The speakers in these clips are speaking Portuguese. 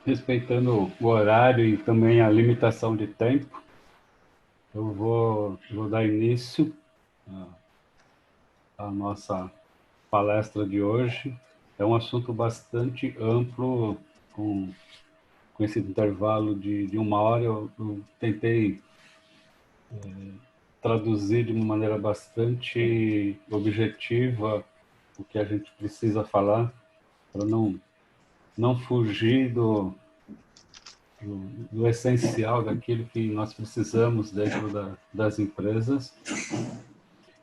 respeitando o horário e também a limitação de tempo, eu vou dar início à nossa palestra de hoje. É um assunto bastante amplo, com, com esse intervalo de 1 hora. Eu tentei traduzir de uma maneira bastante objetiva o que a gente precisa falar, para não fugir do essencial, daquilo que nós precisamos dentro das empresas.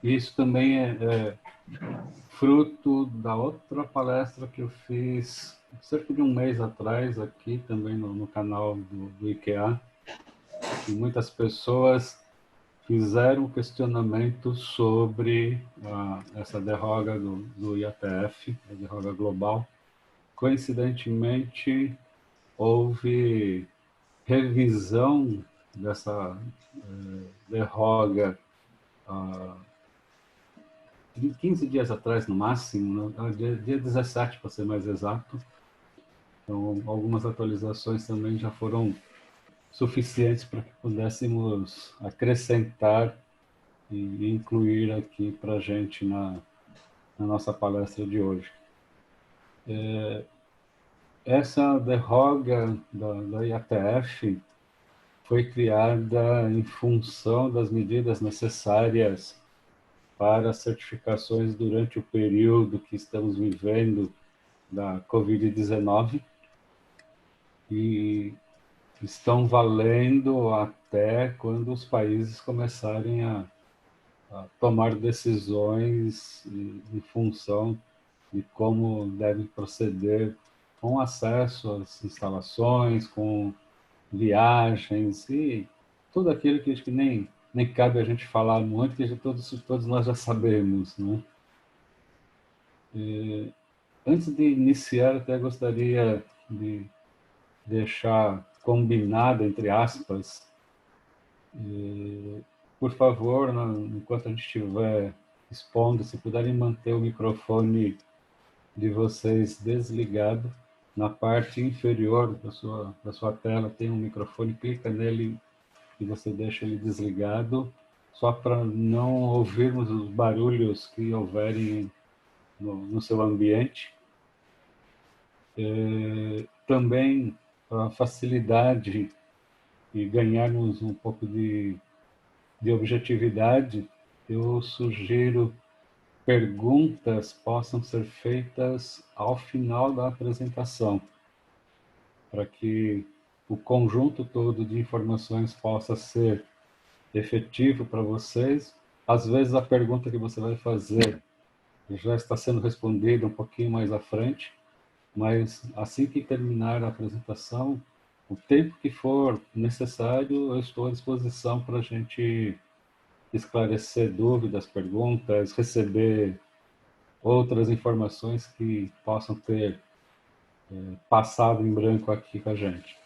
E isso também é fruto da outra palestra que eu fiz cerca de um mês atrás, aqui também no canal do IKEA, que muitas pessoas fizeram questionamento sobre essa derrota do IATF, a derrota global. Coincidentemente, houve revisão dessa derrota 15 dias atrás, no máximo, né? dia 17, para ser mais exato. Então, algumas atualizações também já foram suficientes para que pudéssemos acrescentar e incluir aqui para a gente na nossa palestra de hoje. Essa derrota da IATF foi criada em função das medidas necessárias para certificações durante o período que estamos vivendo da Covid-19 e estão valendo até quando os países começarem a tomar decisões em função de como devem proceder com acesso às instalações, com viagens e tudo aquilo que acho que nem cabe a gente falar muito, que todos nós já sabemos, né? Antes de iniciar, até gostaria de deixar combinado, entre aspas, por favor, enquanto a gente estiver expondo, se puderem manter o microfone de vocês desligado. Na parte inferior da sua tela tem um microfone, clica nele e você deixa ele desligado, só para não ouvirmos os barulhos que houverem no seu ambiente. Também, para facilidade e ganharmos um pouco de objetividade, eu sugiro perguntas possam ser feitas ao final da apresentação, para que o conjunto todo de informações possa ser efetivo para vocês. Às vezes a pergunta que você vai fazer já está sendo respondida um pouquinho mais à frente, mas assim que terminar a apresentação, o tempo que for necessário, eu estou à disposição para a gente esclarecer dúvidas, perguntas, receber outras informações que possam ter passado em branco aqui com a gente.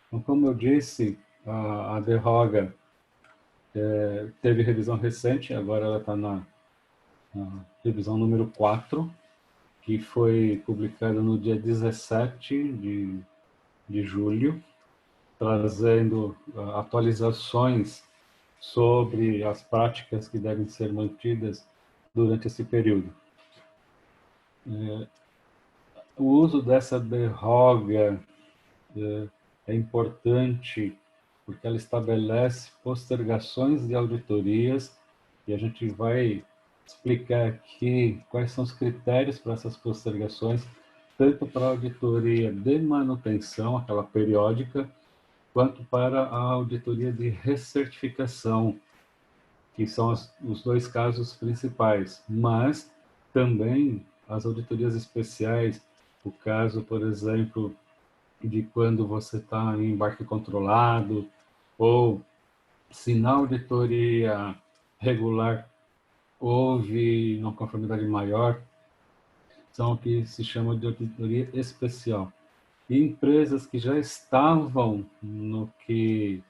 Então, como eu disse, a DERROGA teve revisão recente, agora ela está na revisão número 4, que foi publicada no dia 17 de julho, trazendo atualizações sobre as práticas que devem ser mantidas durante esse período. O uso dessa derroga é importante porque ela estabelece postergações de auditorias e a gente vai explicar aqui quais são os critérios para essas postergações, tanto para a auditoria de manutenção, aquela periódica, quanto para a auditoria de recertificação, que são os dois casos principais, mas também as auditorias especiais, o caso, por exemplo, de quando você está em embarque controlado, ou se na auditoria regular houve uma conformidade maior, são o que se chama de auditoria especial. E empresas que já estavam no que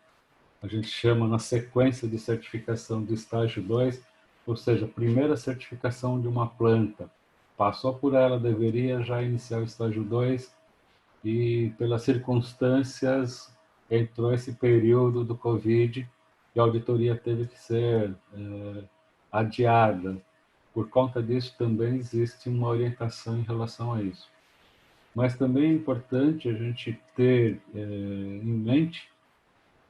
a gente chama na sequência de certificação do estágio 2, ou seja, a primeira certificação de uma planta, passou por ela, deveria já iniciar o estágio 2, e pelas circunstâncias entrou esse período do Covid e a auditoria teve que ser adiada. Por conta disso, também existe uma orientação em relação a isso. Mas também é importante a gente ter em mente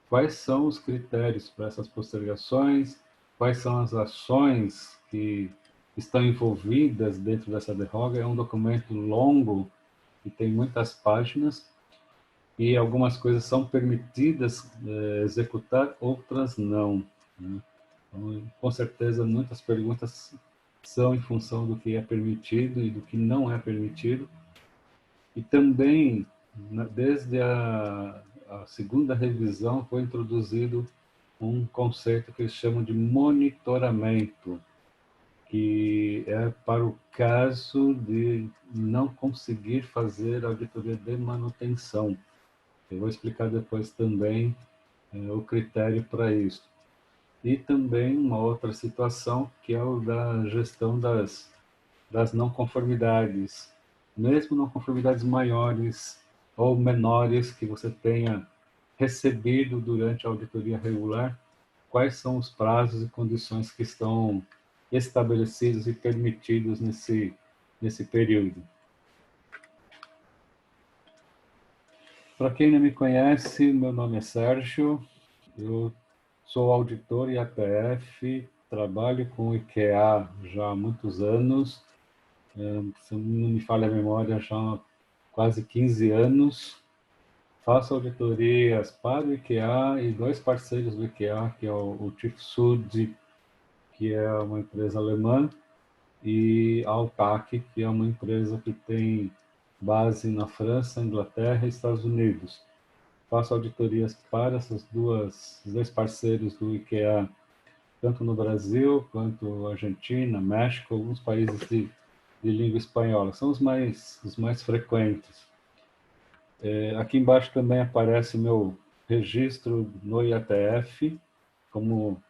quais são os critérios para essas postergações, quais são as ações que estão envolvidas dentro dessa derroga. É um documento longo e tem muitas páginas, e algumas coisas são permitidas executar, outras não. Né? Então, com certeza, muitas perguntas são em função do que é permitido e do que não é permitido. E também, desde a segunda revisão, foi introduzido um conceito que eles chamam de monitoramento, que é para o caso de não conseguir fazer auditoria de manutenção. Eu vou explicar depois também o critério para isso. E também uma outra situação, que é o da gestão das não conformidades. Mesmo não conformidades maiores ou menores que você tenha recebido durante a auditoria regular, quais são os prazos e condições que estão estabelecidos e permitidos nesse período. Para quem não me conhece, meu nome é Sérgio, eu sou auditor IATF, trabalho com o IKEA já há muitos anos, se não me falha a memória, já há quase 15 anos. Faço auditorias para o IKEA e dois parceiros do IKEA, que é o TÜV que é uma empresa alemã, e a Altac, que é uma empresa que tem base na França, Inglaterra e Estados Unidos. Faço auditorias para esses dois parceiros do IKEA, tanto no Brasil quanto Argentina, México, alguns países de língua espanhola. São os mais frequentes. Aqui embaixo também aparece meu registro no IATF, como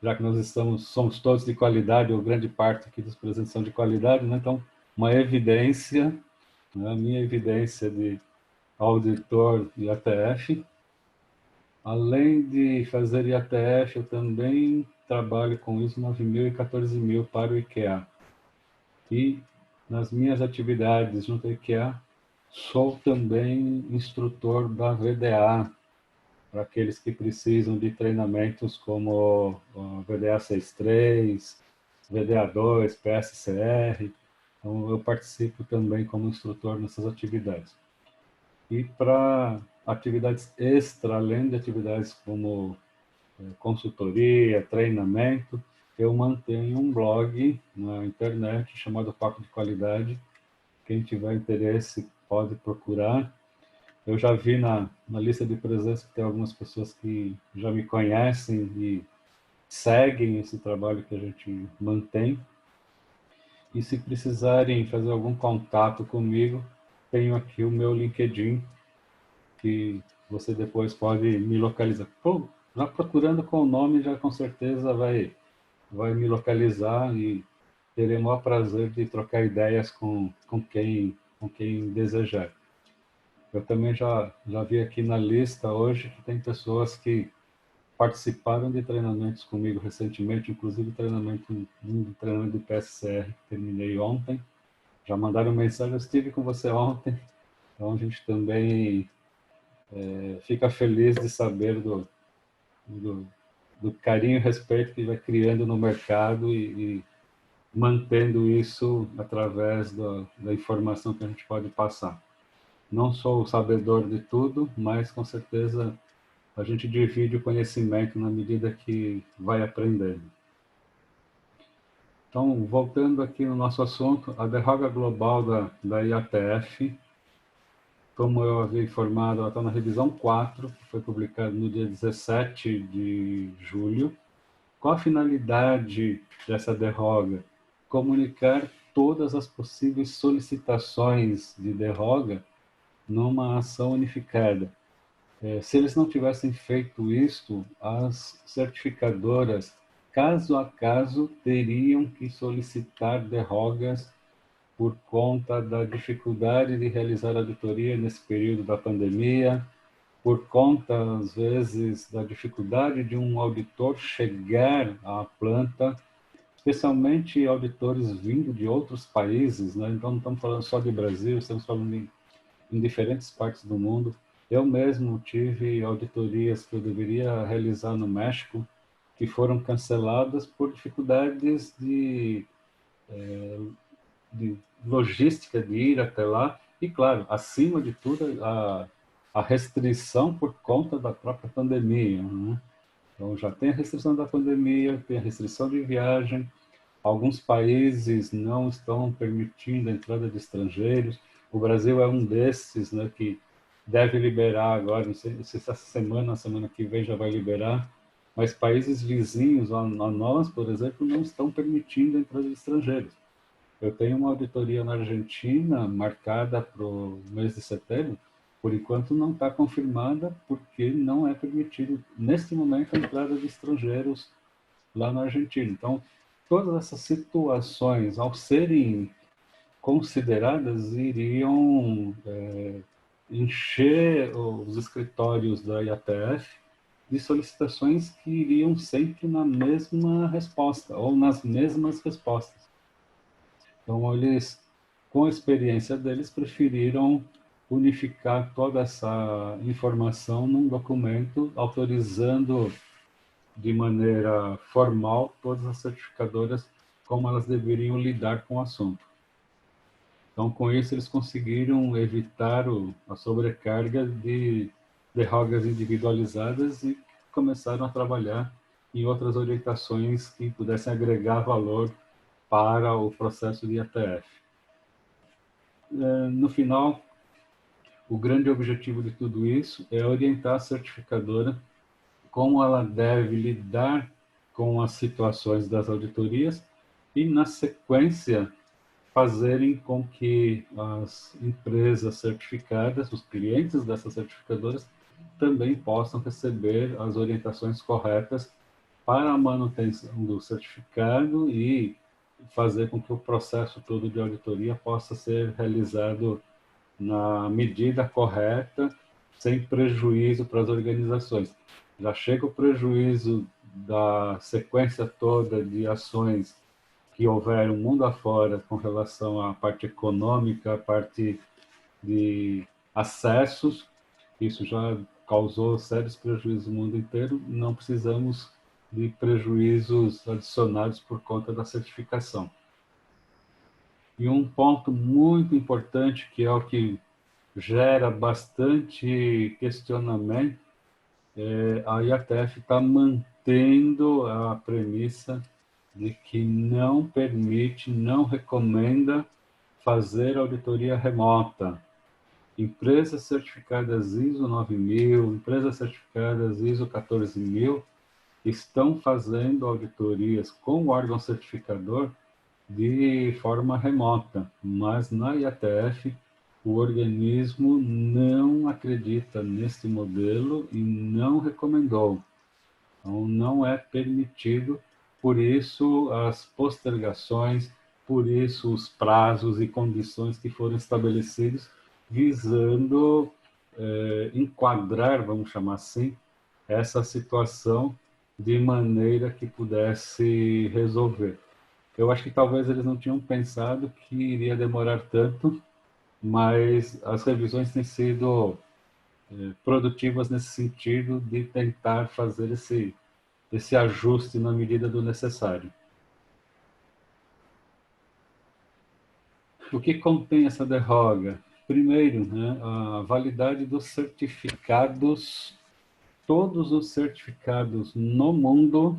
já que nós somos todos de qualidade, ou grande parte aqui dos presentes são de qualidade, né? Então, uma evidência, né? A minha evidência de auditor IATF. Além de fazer IATF, eu também trabalho com ISO 9000 e 14000 para o IKEA. E nas minhas atividades junto ao IKEA, sou também instrutor da VDA, para aqueles que precisam de treinamentos como o VDA 63, VDA2, PSCR. Então, eu participo também como instrutor nessas atividades. E para atividades extra, além de atividades como consultoria, treinamento, eu mantenho um blog na internet chamado Papo de Qualidade. Quem tiver interesse pode procurar. Eu já vi na lista de presença que tem algumas pessoas que já me conhecem e seguem esse trabalho que a gente mantém. E se precisarem fazer algum contato comigo, tenho aqui o meu LinkedIn, que você depois pode me localizar. Pô, já procurando com o nome, já com certeza vai me localizar e terei o maior prazer de trocar ideias com quem desejar. Eu também já vi aqui na lista hoje que tem pessoas que participaram de treinamentos comigo recentemente, inclusive treinamento do PSCR, que terminei ontem. Já mandaram mensagem, eu estive com você ontem. Então a gente também fica feliz de saber do, do carinho e respeito que vai criando no mercado e mantendo isso através da informação que a gente pode passar. Não sou o sabedor de tudo, mas com certeza a gente divide o conhecimento na medida que vai aprendendo. Então, voltando aqui no nosso assunto, a derrota global da IATF, como eu havia informado, ela está na revisão 4, que foi publicada no dia 17 de julho. Qual a finalidade dessa derrota? Comunicar todas as possíveis solicitações de derrota numa ação unificada. Se eles não tivessem feito isto, as certificadoras, caso a caso, teriam que solicitar derrogas por conta da dificuldade de realizar auditoria nesse período da pandemia, por conta, às vezes, da dificuldade de um auditor chegar à planta, especialmente auditores vindo de outros países, né? Então não estamos falando só de Brasil, estamos falando em diferentes partes do mundo. Eu mesmo tive auditorias que eu deveria realizar no México, que foram canceladas por dificuldades de logística de ir até lá. E, claro, acima de tudo, a restrição por conta da própria pandemia. Né? Então, já tem a restrição da pandemia, tem a restrição de viagem, alguns países não estão permitindo a entrada de estrangeiros. O Brasil é um desses, né, que deve liberar agora, não sei se essa semana, a semana que vem já vai liberar, mas países vizinhos a nós, por exemplo, não estão permitindo a entrada de estrangeiros. Eu tenho uma auditoria na Argentina marcada para o mês de setembro, por enquanto não está confirmada, porque não é permitido, neste momento, a entrada de estrangeiros lá na Argentina. Então, todas essas situações, ao serem consideradas, iriam encher os escritórios da IATF de solicitações que iriam sempre na mesma resposta, ou nas mesmas respostas. Então, eles, com a experiência deles, preferiram unificar toda essa informação num documento autorizando de maneira formal todas as certificadoras como elas deveriam lidar com o assunto. Então, com isso, eles conseguiram evitar a sobrecarga de derrogas individualizadas e começaram a trabalhar em outras orientações que pudessem agregar valor para o processo de ATF. No final, o grande objetivo de tudo isso é orientar a certificadora como ela deve lidar com as situações das auditorias e, na sequência, fazerem com que as empresas certificadas, os clientes dessas certificadoras, também possam receber as orientações corretas para a manutenção do certificado e fazer com que o processo todo de auditoria possa ser realizado na medida correta, sem prejuízo para as organizações. Já chega o prejuízo da sequência toda de ações que houveram mundo afora com relação à parte econômica, à parte de acessos, isso já causou sérios prejuízos no mundo inteiro, não precisamos de prejuízos adicionados por conta da certificação. E um ponto muito importante, que é o que gera bastante questionamento, a IATF está mantendo a premissa de que não permite, não recomenda fazer auditoria remota. Empresas certificadas ISO 9000, empresas certificadas ISO 14000 estão fazendo auditorias com o órgão certificador de forma remota, mas na IATF o organismo não acredita nesse modelo e não recomendou. Então, não é permitido, por isso as postergações, por isso os prazos e condições que foram estabelecidos, visando enquadrar, vamos chamar assim, essa situação de maneira que pudesse resolver. Eu acho que talvez eles não tinham pensado que iria demorar tanto, mas as revisões têm sido produtivas nesse sentido de tentar fazer esse ajuste na medida do necessário. O que contém essa derroga? Primeiro, né, a validade dos certificados, todos os certificados no mundo,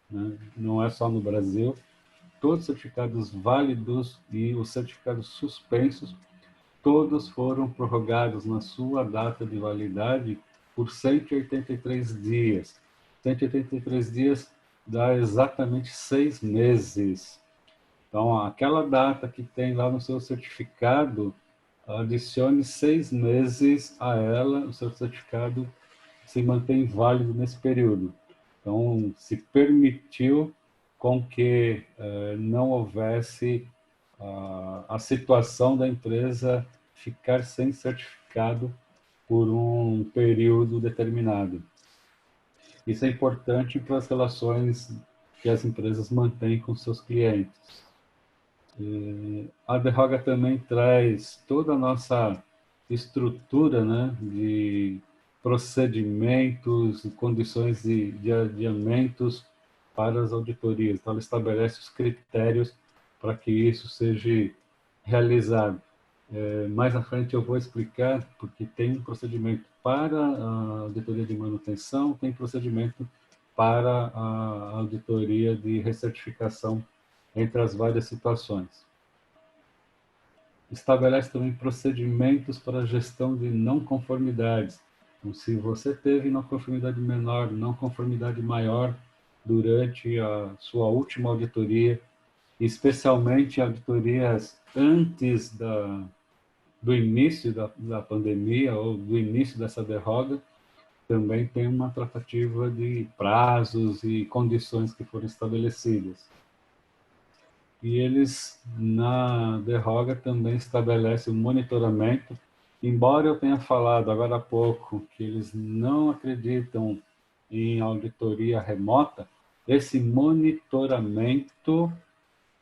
né, não é só no Brasil, todos os certificados válidos e os certificados suspensos, todos foram prorrogados na sua data de validade por 183 dias. 183 dias dá exatamente 6 meses. Então, aquela data que tem lá no seu certificado, adicione 6 meses a ela, o seu certificado se mantém válido nesse período. Então, se permitiu com que não houvesse a situação da empresa ficar sem certificado por um período determinado. Isso é importante para as relações que as empresas mantêm com seus clientes. A Derroga também traz toda a nossa estrutura, né, de procedimentos e condições de adiamentos para as auditorias. Então, ela estabelece os critérios para que isso seja realizado. Mais à frente eu vou explicar, porque tem um procedimento para a auditoria de manutenção, tem procedimento para a auditoria de recertificação, entre as várias situações. Estabelece também procedimentos para a gestão de não conformidades. Então, se você teve não conformidade menor, não conformidade maior durante a sua última auditoria, especialmente auditorias antes do início da pandemia ou do início dessa derrota, também tem uma tratativa de prazos e condições que foram estabelecidas. E eles, na derroga, também estabelecem o monitoramento, embora eu tenha falado agora há pouco que eles não acreditam em auditoria remota, esse monitoramento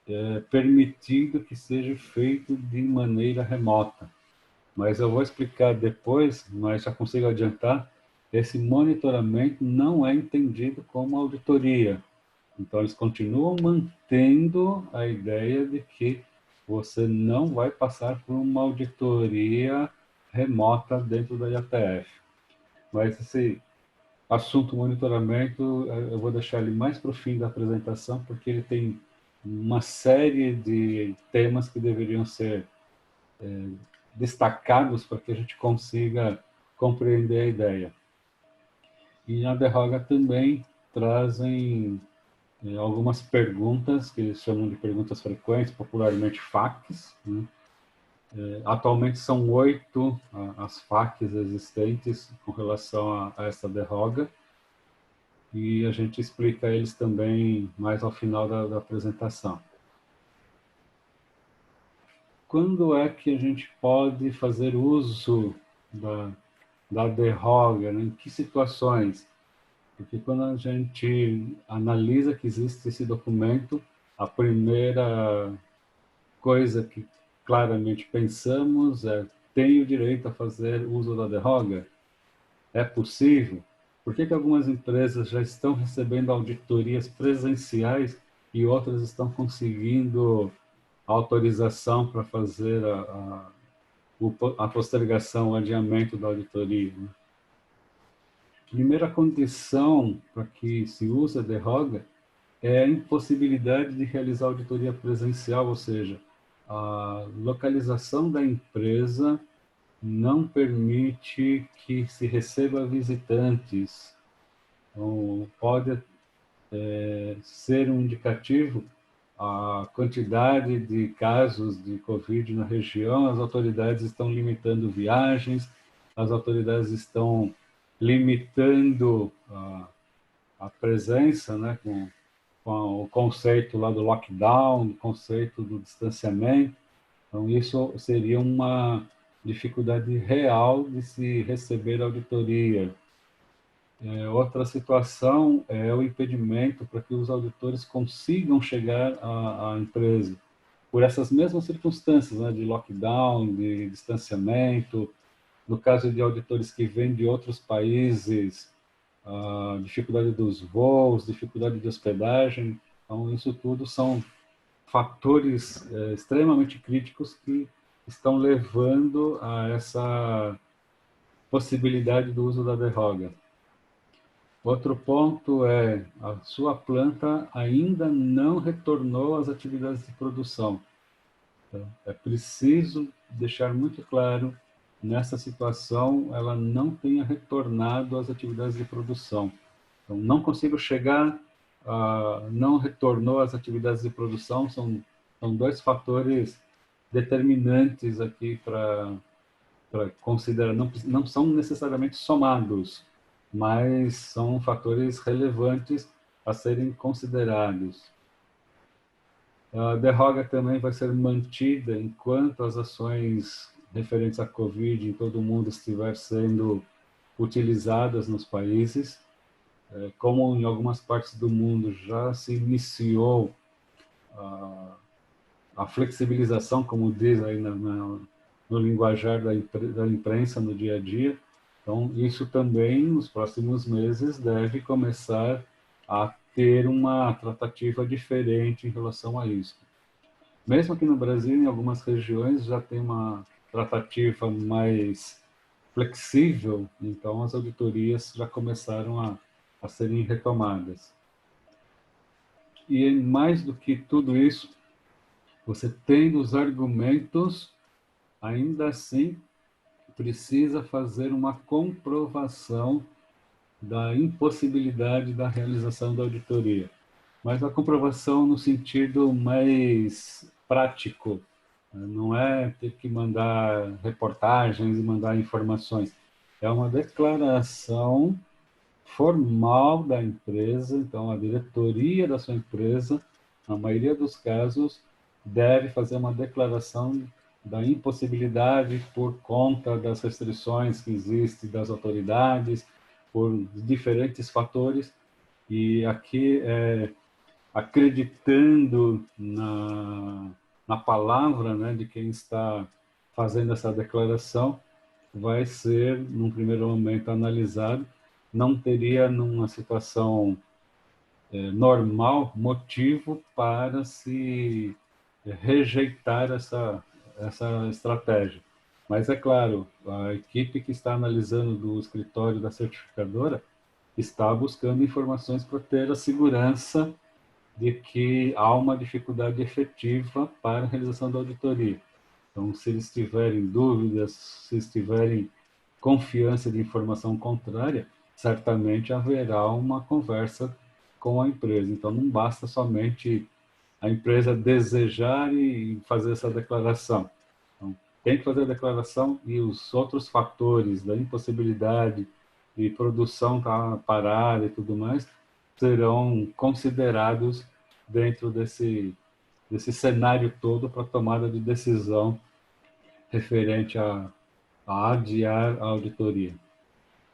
é permitido que seja feito de maneira remota. Mas eu vou explicar depois, mas já consigo adiantar, esse monitoramento não é entendido como auditoria. Então, eles continuam mantendo a ideia de que você não vai passar por uma auditoria remota dentro da IATF. Mas esse assunto monitoramento, eu vou deixar ele mais para o fim da apresentação, porque ele tem uma série de temas que deveriam ser destacados para que a gente consiga compreender a ideia. E a Derroga também trazem algumas perguntas, que eles chamam de perguntas frequentes, popularmente FAQs. Né? Atualmente são 8 as FAQs existentes com relação a essa derroga, e a gente explica eles também mais ao final da apresentação. Quando é que a gente pode fazer uso da derroga? Né? Em que situações? Porque quando a gente analisa que existe esse documento, a primeira coisa que claramente pensamos é: tenho direito a fazer uso da derroga? É possível? Por que algumas empresas já estão recebendo auditorias presenciais e outras estão conseguindo autorização para fazer a postergação, o adiamento da auditoria? Né? Primeira condição para que se use a derroga é a impossibilidade de realizar auditoria presencial, ou seja, a localização da empresa não permite que se receba visitantes. Então, pode ser um indicativo a quantidade de casos de Covid na região, as autoridades estão limitando viagens, as autoridades estão limitando a presença, né, com o conceito lá do lockdown, o conceito do distanciamento. Então, isso seria uma dificuldade real de se receber auditoria. Outra situação é o impedimento para que os auditores consigam chegar à empresa. Por essas mesmas circunstâncias, né, de lockdown, de distanciamento, no caso de auditores que vêm de outros países, a dificuldade dos voos, dificuldade de hospedagem. Então, isso tudo são fatores extremamente críticos que estão levando a essa possibilidade do uso da derroga. Outro ponto é: a sua planta ainda não retornou às atividades de produção. Então, é preciso deixar muito claro, nessa situação, ela não tenha retornado às atividades de produção. Então, não consigo chegar, não retornou às atividades de produção, são 2 fatores determinantes aqui para considerar, não são necessariamente somados, mas são fatores relevantes a serem considerados. A derrota também vai ser mantida enquanto as ações referentes à Covid em todo o mundo estiver sendo utilizadas nos países. Como em algumas partes do mundo já se iniciou a flexibilização, como diz aí no linguajar da imprensa no dia a dia. Então, isso também, nos próximos meses, deve começar a ter uma tratativa diferente em relação a isso. Mesmo aqui no Brasil, em algumas regiões, já tem uma tratativa mais flexível, então as auditorias já começaram a serem retomadas. E mais do que tudo isso, você tendo os argumentos, ainda assim precisa fazer uma comprovação da impossibilidade da realização da auditoria. Mas a comprovação no sentido mais prático, não é ter que mandar reportagens e mandar informações. É uma declaração formal da empresa, então a diretoria da sua empresa, na maioria dos casos, deve fazer uma declaração da impossibilidade por conta das restrições que existem das autoridades, por diferentes fatores, e aqui acreditando na palavra, né, de quem está fazendo essa declaração, vai ser, num primeiro momento, analisado. Não teria, numa situação normal, motivo para se rejeitar essa estratégia. Mas, é claro, a equipe que está analisando do escritório da certificadora está buscando informações para ter a segurança de que há uma dificuldade efetiva para a realização da auditoria. Então, se eles tiverem dúvidas, se eles tiverem confiança de informação contrária, certamente haverá uma conversa com a empresa. Então, não basta somente a empresa desejar e fazer essa declaração. Então, tem que fazer a declaração e os outros fatores da impossibilidade de produção estar parada e tudo mais serão considerados dentro desse cenário todo para tomada de decisão referente a adiar a auditoria.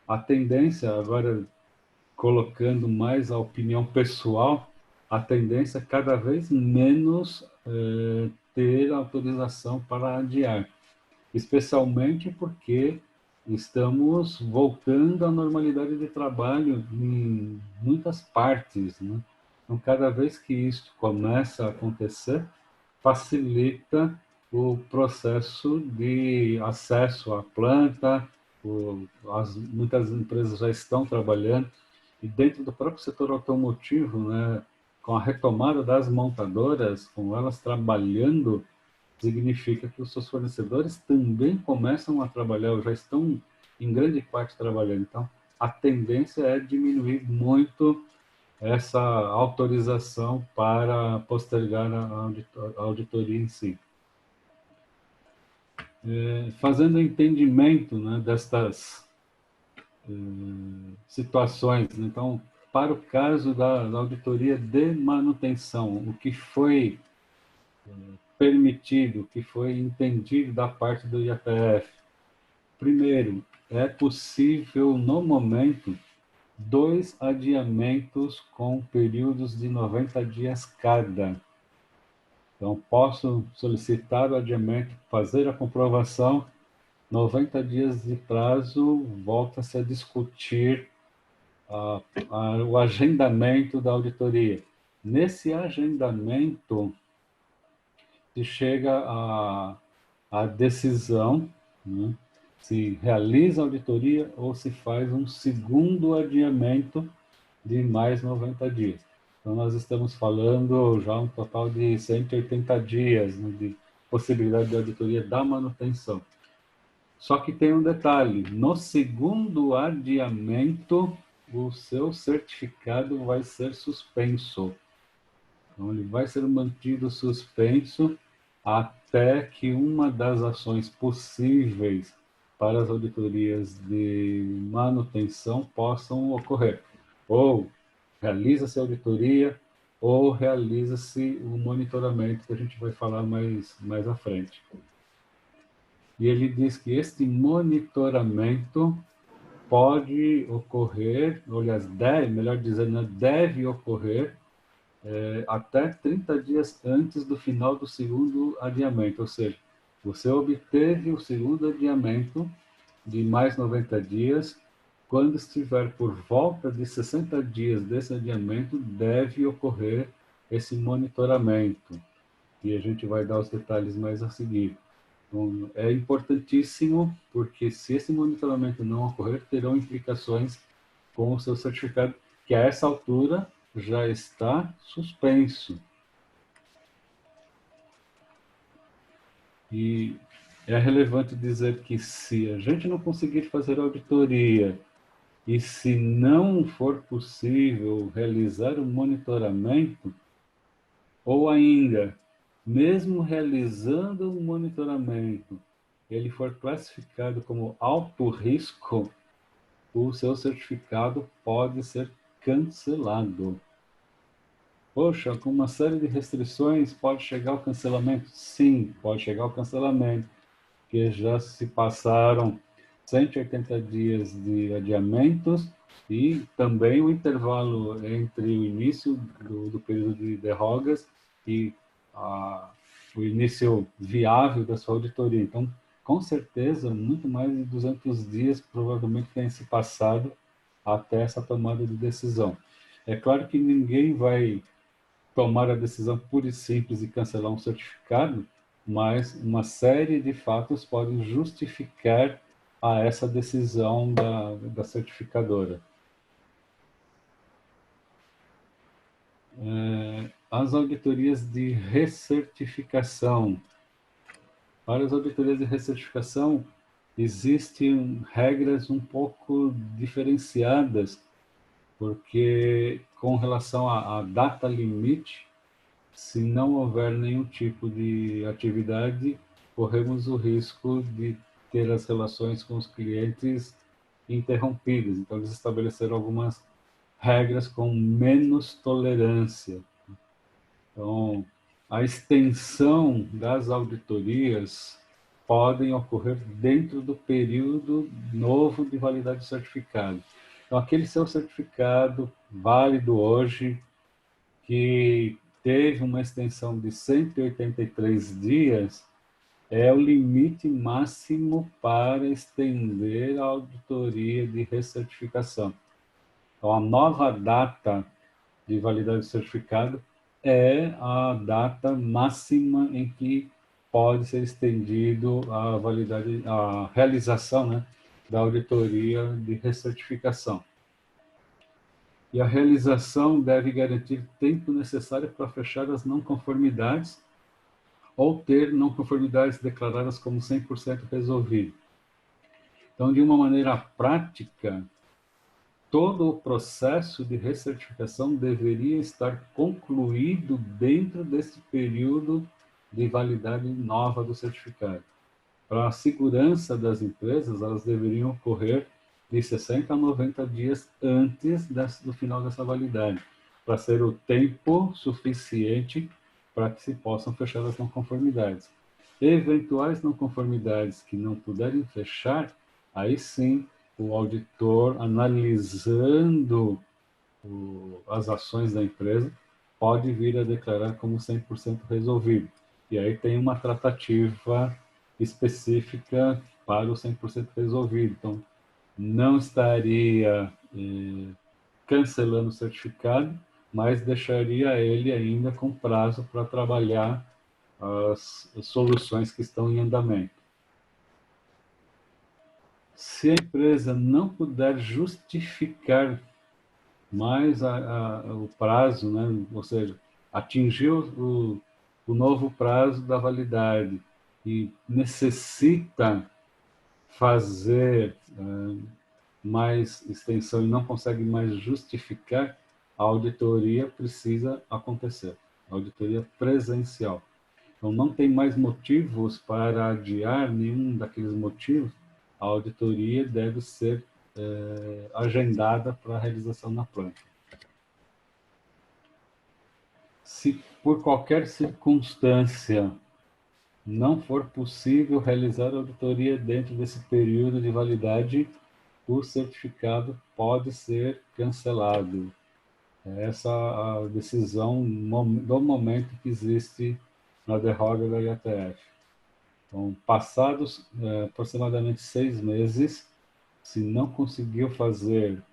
A tendência, agora colocando mais a opinião pessoal, a tendência é cada vez menos ter autorização para adiar, especialmente porque estamos voltando à normalidade de trabalho em muitas partes, né? Então, cada vez que isso começa a acontecer, facilita o processo de acesso à planta, muitas empresas já estão trabalhando, e dentro do próprio setor automotivo, né, com a retomada das montadoras, com elas trabalhando, significa que os seus fornecedores também começam a trabalhar, ou já estão em grande parte trabalhando. Então, a tendência é diminuir muito essa autorização para postergar a auditoria em si. Fazendo entendimento, né, destas situações, né? Então, para o caso da auditoria de manutenção, o que foi permitido, o que foi entendido da parte do IATF. Primeiro, é possível, no momento, 2 adiamentos com períodos de 90 dias cada. Então, posso solicitar o adiamento, fazer a comprovação, 90 dias de prazo, volta-se a discutir o agendamento da auditoria. Nesse agendamento, se chega à decisão, né, se realiza a auditoria ou se faz um segundo adiamento de mais 90 dias. Então, nós estamos falando já um total de 180 dias, né, de possibilidade de auditoria da manutenção. Só que tem um detalhe: no segundo adiamento, o seu certificado vai ser suspenso. Então, ele vai ser mantido suspenso até que uma das ações possíveis para as auditorias de manutenção possam ocorrer. Ou realiza-se a auditoria, ou realiza-se o monitoramento, que a gente vai falar mais à frente. E ele diz que este monitoramento pode ocorrer, aliás, melhor dizendo, deve ocorrer até 30 dias antes do final do segundo adiamento, ou seja, você obteve o segundo adiamento de mais 90 dias, quando estiver por volta de 60 dias desse adiamento, deve ocorrer esse monitoramento, e a gente vai dar os detalhes mais a seguir. Então, é importantíssimo, porque se esse monitoramento não ocorrer, terão implicações com o seu certificado, que a essa altura já está suspenso. E é relevante dizer que se a gente não conseguir fazer auditoria e se não for possível realizar um monitoramento, ou ainda, mesmo realizando um monitoramento, ele for classificado como alto risco, o seu certificado pode ser cancelado. Poxa, com uma série de restrições, pode chegar ao cancelamento? Sim, pode chegar ao cancelamento, porque já se passaram 180 dias de adiamentos e também o intervalo entre o início do período de derrogas e o início viável da sua auditoria. Então, com certeza, muito mais de 200 dias provavelmente tenham se passado até essa tomada de decisão. É claro que ninguém vai tomar a decisão pura e simples de cancelar um certificado, mas uma série de fatos podem justificar a essa decisão da certificadora. As auditorias de recertificação. Para as auditorias de recertificação, existem regras um pouco diferenciadas, porque com relação à data limite, se não houver nenhum tipo de atividade, corremos o risco de ter as relações com os clientes interrompidas. Então, eles estabeleceram algumas regras com menos tolerância. Então, a extensão das auditorias podem ocorrer dentro do período novo de validade do certificado. Então, aquele seu certificado válido hoje, que teve uma extensão de 183 dias, é o limite máximo para estender a auditoria de recertificação. Então, a nova data de validade do certificado é a data máxima em que pode ser estendido a validade, a realização, né, da auditoria de recertificação. E a realização deve garantir tempo necessário para fechar as não conformidades ou ter não conformidades declaradas como 100% resolvido. Então, de uma maneira prática, todo o processo de recertificação deveria estar concluído dentro desse período de validade nova do certificado. Para a segurança das empresas, elas deveriam ocorrer de 60 a 90 dias antes do final dessa validade, para ser o tempo suficiente para que se possam fechar as não conformidades. Eventuais não conformidades que não puderem fechar, aí sim o auditor, analisando as ações da empresa, pode vir a declarar como 100% resolvido. E aí tem uma tratativa específica para o 100% resolvido. Então, não estaria cancelando o certificado, mas deixaria ele ainda com prazo para trabalhar as soluções que estão em andamento. Se a empresa não puder justificar mais o prazo, né? Ou seja, atingiu o novo prazo da validade e necessita fazer mais extensão e não consegue mais justificar, a auditoria precisa acontecer, a auditoria presencial. Então, não tem mais motivos para adiar nenhum daqueles motivos, a auditoria deve ser agendada para a realização na planta. Se por qualquer circunstância não for possível realizar a auditoria dentro desse período de validade, o certificado pode ser cancelado. Essa é a decisão do momento que existe na derrota da IATF. Então, passados aproximadamente 6 meses, se não conseguiu fazer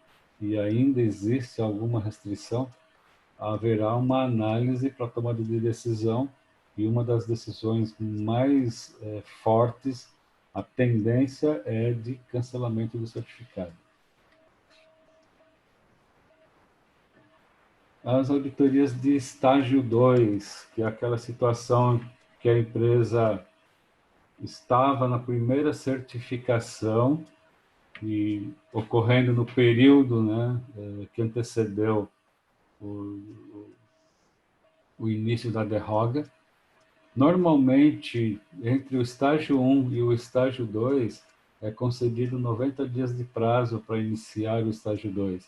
e ainda existe alguma restrição, haverá uma análise para tomada de decisão, e uma das decisões mais fortes, a tendência é de cancelamento do certificado. As auditorias de estágio 2, que é aquela situação que a empresa estava na primeira certificação e ocorrendo no período, né, que antecedeu o, o início da derrota. Normalmente, entre o estágio 1 e o estágio 2, é concedido 90 dias de prazo para iniciar o estágio 2.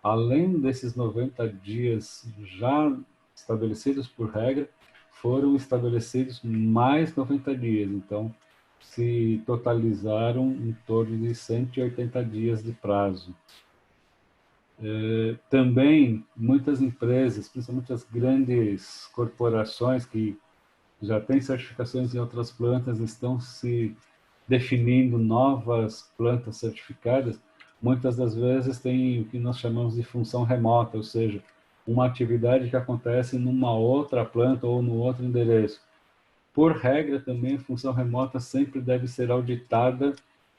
Além desses 90 dias já estabelecidos por regra, foram estabelecidos mais 90 dias. Então, se totalizaram em torno de 180 dias de prazo. Também, muitas empresas, principalmente as grandes corporações que já têm certificações em outras plantas, estão se definindo novas plantas certificadas, muitas das vezes tem o que nós chamamos de função remota, ou seja, uma atividade que acontece numa outra planta ou no outro endereço. Por regra, também, a função remota sempre deve ser auditada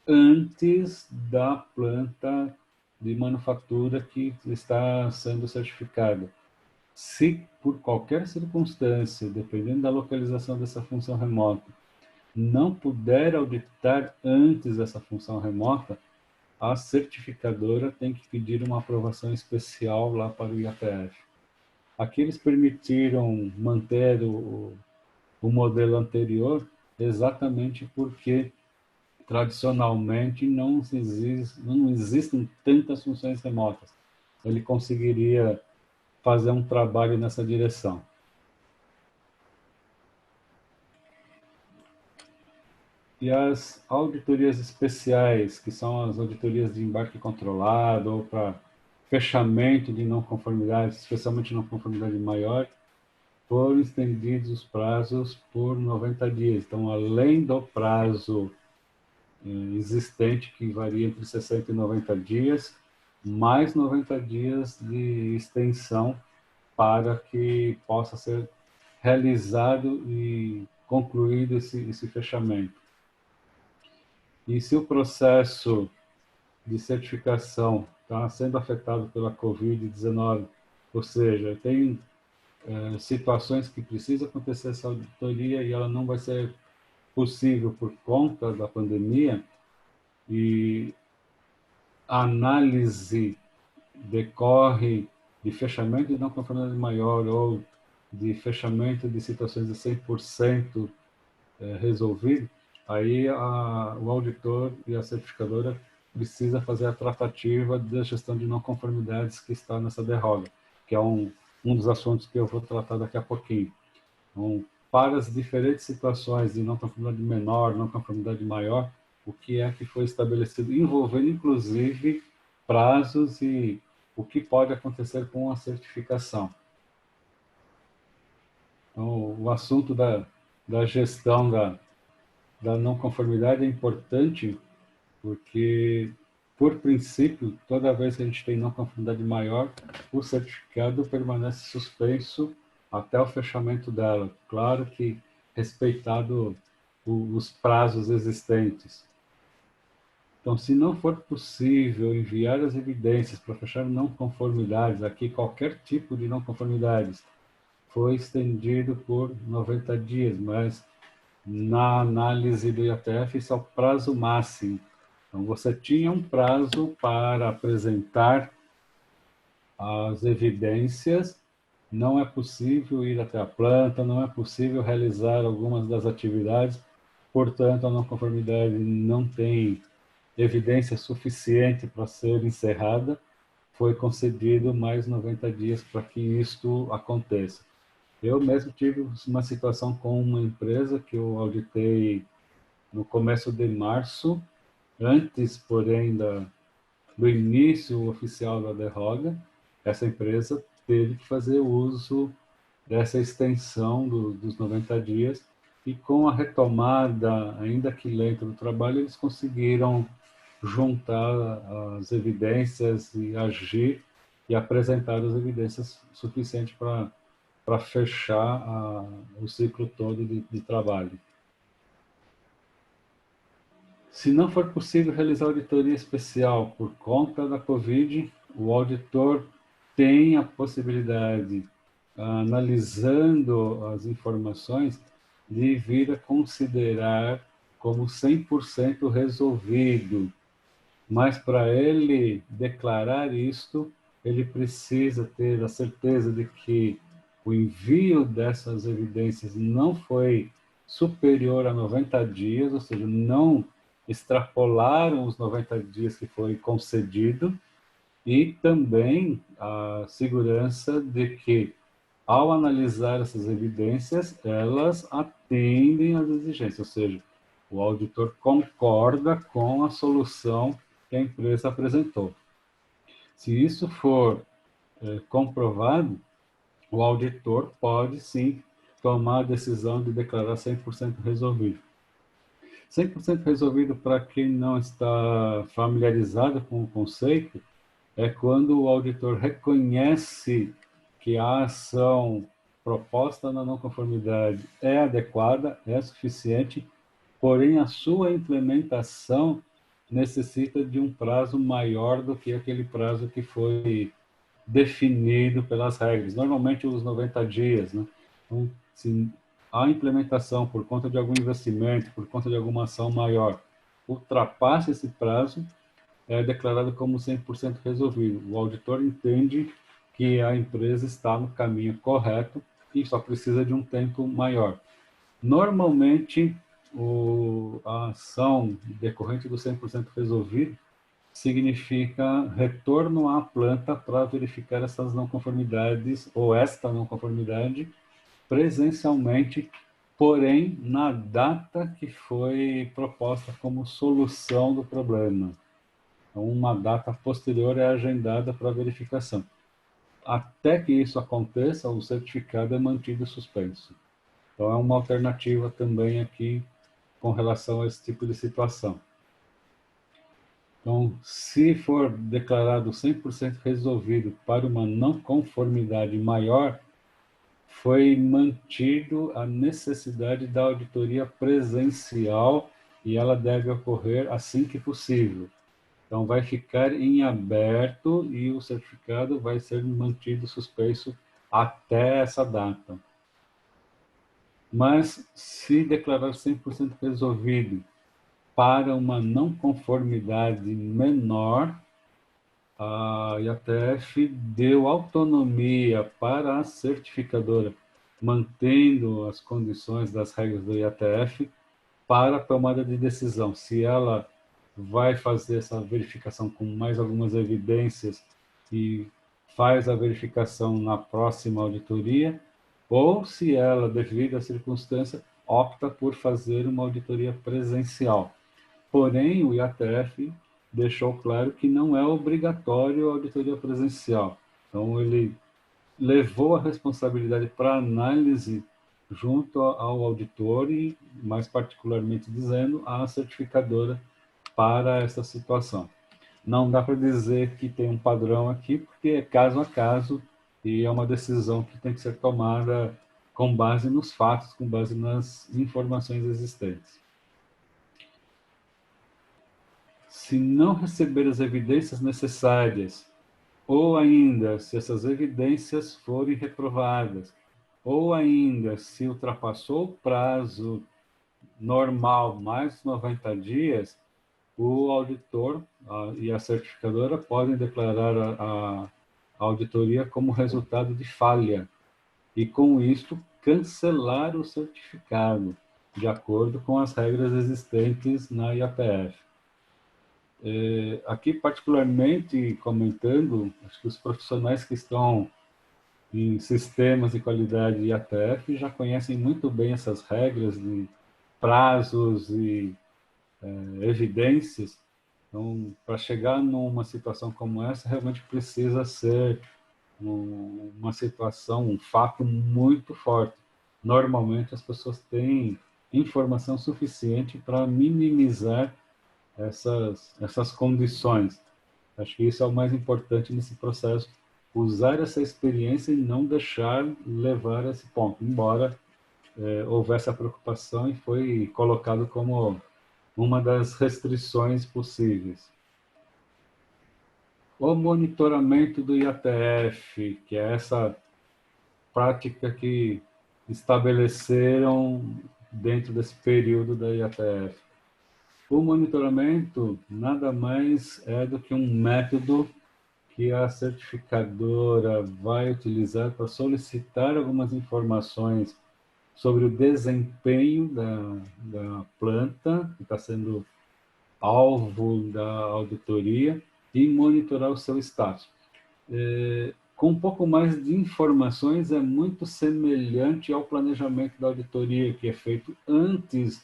antes da planta de manufatura que está sendo certificada. Se, por qualquer circunstância, dependendo da localização dessa função remota, não puder auditar antes dessa função remota, a certificadora tem que pedir uma aprovação especial lá para o IATF. Aqui eles permitiram manter o modelo anterior exatamente porque, tradicionalmente, não existem tantas funções remotas. Ele conseguiria fazer um trabalho nessa direção. E as auditorias especiais, que são as auditorias de embarque controlado ou para fechamento de não conformidade, especialmente não conformidade maior, foram estendidos os prazos por 90 dias. Então, além do prazo existente, que varia entre 60 e 90 dias, mais 90 dias de extensão para que possa ser realizado e concluído esse fechamento. E se o processo de certificação está sendo afetado pela Covid-19, ou seja, tem situações que precisa acontecer essa auditoria e ela não vai ser possível por conta da pandemia, e a análise decorre de fechamento de não conformidade maior ou de fechamento de situações de 100% resolvido, aí o auditor e a certificadora precisa fazer a tratativa da gestão de não conformidades que está nessa derrota, que é um dos assuntos que eu vou tratar daqui a pouquinho. Então, para as diferentes situações de não conformidade menor, não conformidade maior, o que é que foi estabelecido, envolvendo inclusive prazos e o que pode acontecer com a certificação. Então, o assunto da gestão da não conformidade é importante porque, por princípio, toda vez que a gente tem não conformidade maior, o certificado permanece suspenso até o fechamento dela. Claro que respeitado os prazos existentes. Então, se não for possível enviar as evidências para fechar não conformidades, aqui qualquer tipo de não conformidades, foi estendido por 90 dias, mas na análise do IATF isso é o prazo máximo. Então, você tinha um prazo para apresentar as evidências, não é possível ir até a planta, não é possível realizar algumas das atividades, portanto, a não conformidade não tem evidência suficiente para ser encerrada, foi concedido mais 90 dias para que isto aconteça. Eu mesmo tive uma situação com uma empresa que eu auditei no começo de março, antes, porém, do início oficial da derrota. Essa empresa teve que fazer uso dessa extensão dos 90 dias, e com a retomada, ainda que lenta, do trabalho, eles conseguiram juntar as evidências e agir e apresentar as evidências suficientes para fechar o ciclo todo de trabalho. Se não for possível realizar auditoria especial por conta da Covid, o auditor tem a possibilidade, analisando as informações, de vir a considerar como 100% resolvido. Mas para ele declarar isto, ele precisa ter a certeza de que o envio dessas evidências não foi superior a 90 dias, ou seja, não extrapolaram os 90 dias que foi concedido, e também a segurança de que, ao analisar essas evidências, elas atendem às exigências, ou seja, o auditor concorda com a solução que a empresa apresentou. Se isso for comprovado, o auditor pode sim tomar a decisão de declarar 100% resolvido. 100% resolvido, para quem não está familiarizado com o conceito, é quando o auditor reconhece que a ação proposta na não conformidade é adequada, é suficiente, porém a sua implementação necessita de um prazo maior do que aquele prazo que foi definido pelas regras, normalmente os 90 dias, né? Então, se a implementação, por conta de algum investimento, por conta de alguma ação maior, ultrapassa esse prazo, é declarado como 100% resolvido. O auditor entende que a empresa está no caminho correto e só precisa de um tempo maior. Normalmente, a ação decorrente do 100% resolvido significa retorno à planta para verificar essas não conformidades, ou esta não conformidade, presencialmente, porém na data que foi proposta como solução do problema. Então, uma data posterior é agendada para verificação. Até que isso aconteça, o certificado é mantido suspenso. Então, é uma alternativa também aqui com relação a esse tipo de situação. Então, se for declarado 100% resolvido para uma não conformidade maior, foi mantido a necessidade da auditoria presencial, e ela deve ocorrer assim que possível. Então, vai ficar em aberto e o certificado vai ser mantido suspenso até essa data. Mas, se declarar 100% resolvido para uma não conformidade menor, a IATF deu autonomia para a certificadora, mantendo as condições das regras do IATF para a tomada de decisão. Se ela vai fazer essa verificação com mais algumas evidências e faz a verificação na próxima auditoria, ou se ela, devido à circunstância, opta por fazer uma auditoria presencial. Porém, o IATF deixou claro que não é obrigatório a auditoria presencial. Então, ele levou a responsabilidade para análise junto ao auditor e, mais particularmente dizendo, à certificadora para essa situação. Não dá para dizer que tem um padrão aqui, porque é caso a caso e é uma decisão que tem que ser tomada com base nos fatos, com base nas informações existentes. Se não receber as evidências necessárias, ou ainda se essas evidências forem reprovadas, ou ainda se ultrapassou o prazo normal, mais 90 dias, o auditor e a certificadora podem declarar a auditoria como resultado de falha e, com isto, cancelar o certificado, de acordo com as regras existentes na IAPF. Aqui, particularmente, comentando, acho que os profissionais que estão em sistemas de qualidade IATF já conhecem muito bem essas regras de prazos e evidências. Então, para chegar numa situação como essa, realmente precisa ser uma situação, um fato muito forte. Normalmente, as pessoas têm informação suficiente para minimizar essas condições. Acho que isso é o mais importante nesse processo, usar essa experiência e não deixar levar a esse ponto, embora houvesse a preocupação e foi colocado como uma das restrições possíveis. O monitoramento do IATF, que é essa prática que estabeleceram dentro desse período da IATF. O monitoramento nada mais é do que um método que a certificadora vai utilizar para solicitar algumas informações sobre o desempenho da planta que está sendo alvo da auditoria e monitorar o seu status. Com um pouco mais de informações, é muito semelhante ao planejamento da auditoria, que é feito antes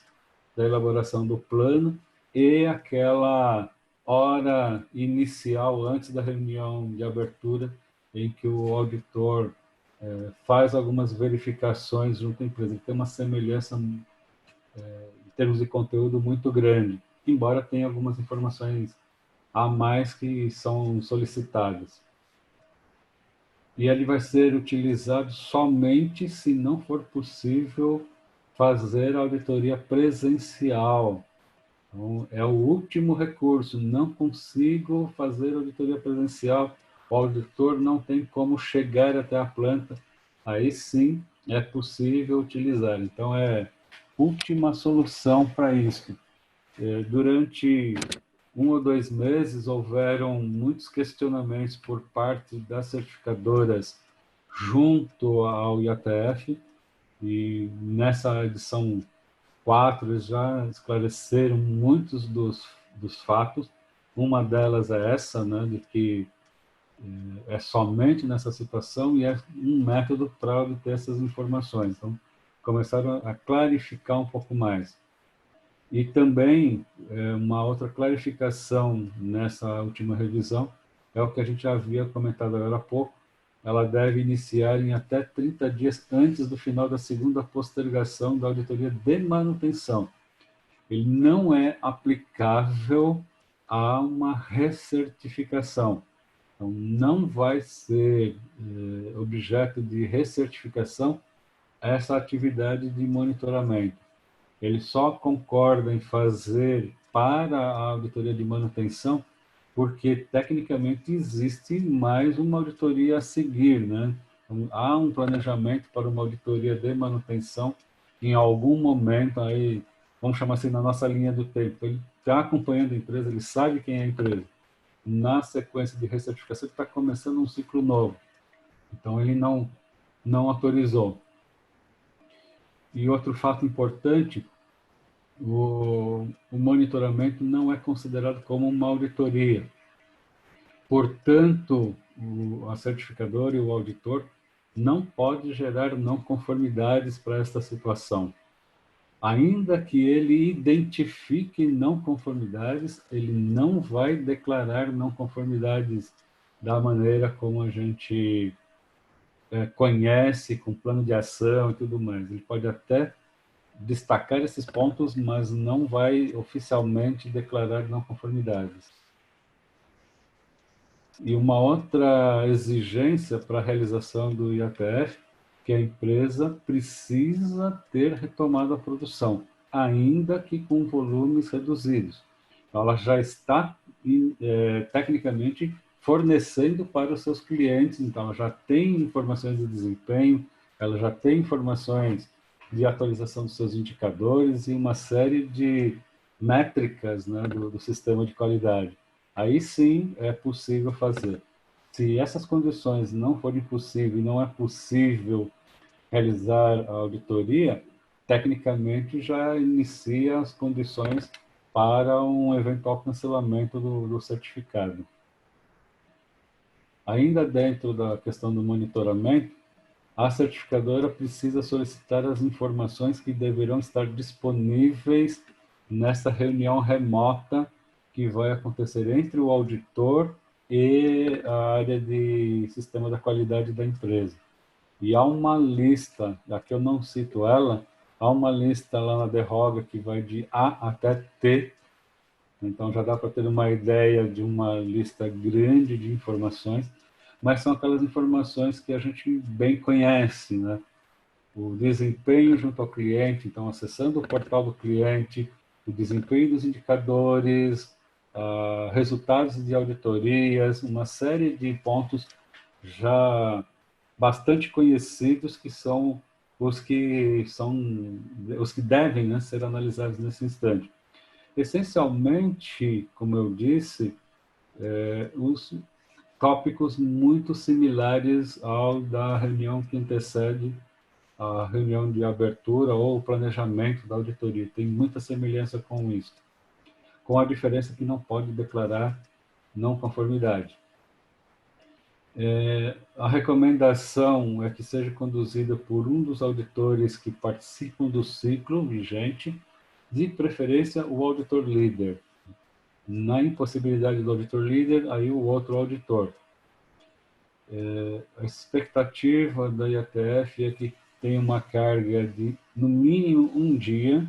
da elaboração do plano e aquela hora inicial antes da reunião de abertura, em que o auditor faz algumas verificações junto à empresa. Tem uma semelhança em termos de conteúdo muito grande, embora tenha algumas informações a mais que são solicitadas. E ele vai ser utilizado somente se não for possível fazer a auditoria presencial. Então, é o último recurso. Não consigo fazer auditoria presencial, o auditor não tem como chegar até a planta. Aí sim é possível utilizar. Então, é última solução para isso. Durante 1 ou 2 meses, houveram muitos questionamentos por parte das certificadoras junto ao IATF, e nessa edição 4 eles já esclareceram muitos dos fatos. Uma delas é essa, né, de que é somente nessa situação e é um método para obter essas informações. Então, começaram a clarificar um pouco mais. E também, uma outra clarificação nessa última revisão é o que a gente já havia comentado agora há pouco. Ela deve iniciar em até 30 dias antes do final da segunda postergação da auditoria de manutenção. Ele não é aplicável a uma recertificação. Então, não vai ser objeto de recertificação essa atividade de monitoramento. Ele só concorda em fazer para a auditoria de manutenção porque, tecnicamente, existe mais uma auditoria a seguir, né? Então, há um planejamento para uma auditoria de manutenção em algum momento, aí, vamos chamar assim, na nossa linha do tempo. Ele está acompanhando a empresa, ele sabe quem é a empresa. Na sequência de recertificação, ele está começando um ciclo novo. Então, ele não autorizou. E outro fato importante, o monitoramento não é considerado como uma auditoria. Portanto, a certificadora e o auditor não pode gerar não conformidades para esta situação. Ainda que ele identifique não conformidades, ele não vai declarar não conformidades da maneira como a gente conhece, com plano de ação e tudo mais. Ele pode até destacar esses pontos, mas não vai oficialmente declarar não conformidades. E uma outra exigência para a realização do IATF, que a empresa precisa ter retomado a produção, ainda que com volumes reduzidos. Então, ela já está, tecnicamente, fornecendo para os seus clientes, então ela já tem informações de desempenho, ela já tem informações de atualização dos seus indicadores e uma série de métricas, né, do sistema de qualidade. Aí sim é possível fazer. Se essas condições não forem possíveis, não é possível realizar a auditoria, tecnicamente já inicia as condições para um eventual cancelamento do certificado. Ainda dentro da questão do monitoramento, a certificadora precisa solicitar as informações que deverão estar disponíveis nessa reunião remota que vai acontecer entre o auditor e a área de sistema da qualidade da empresa. E há uma lista, aqui eu não cito ela, há uma lista lá na Derroga que vai de A até T, então já dá para ter uma ideia de uma lista grande de informações, mas são aquelas informações que a gente bem conhece, né? O desempenho junto ao cliente, então acessando o portal do cliente, o desempenho dos indicadores, resultados de auditorias, uma série de pontos já bastante conhecidos que são os que devem, né, ser analisados nesse instante. Essencialmente, como eu disse, os tópicos muito similares ao da reunião que antecede a reunião de abertura ou o planejamento da auditoria. Tem muita semelhança com isso, com a diferença que não pode declarar não conformidade. A recomendação é que seja conduzida por um dos auditores que participam do ciclo vigente, de preferência o auditor líder. Na impossibilidade do auditor líder, aí o outro auditor. A expectativa da IATF é que tenha uma carga de, no mínimo, um dia,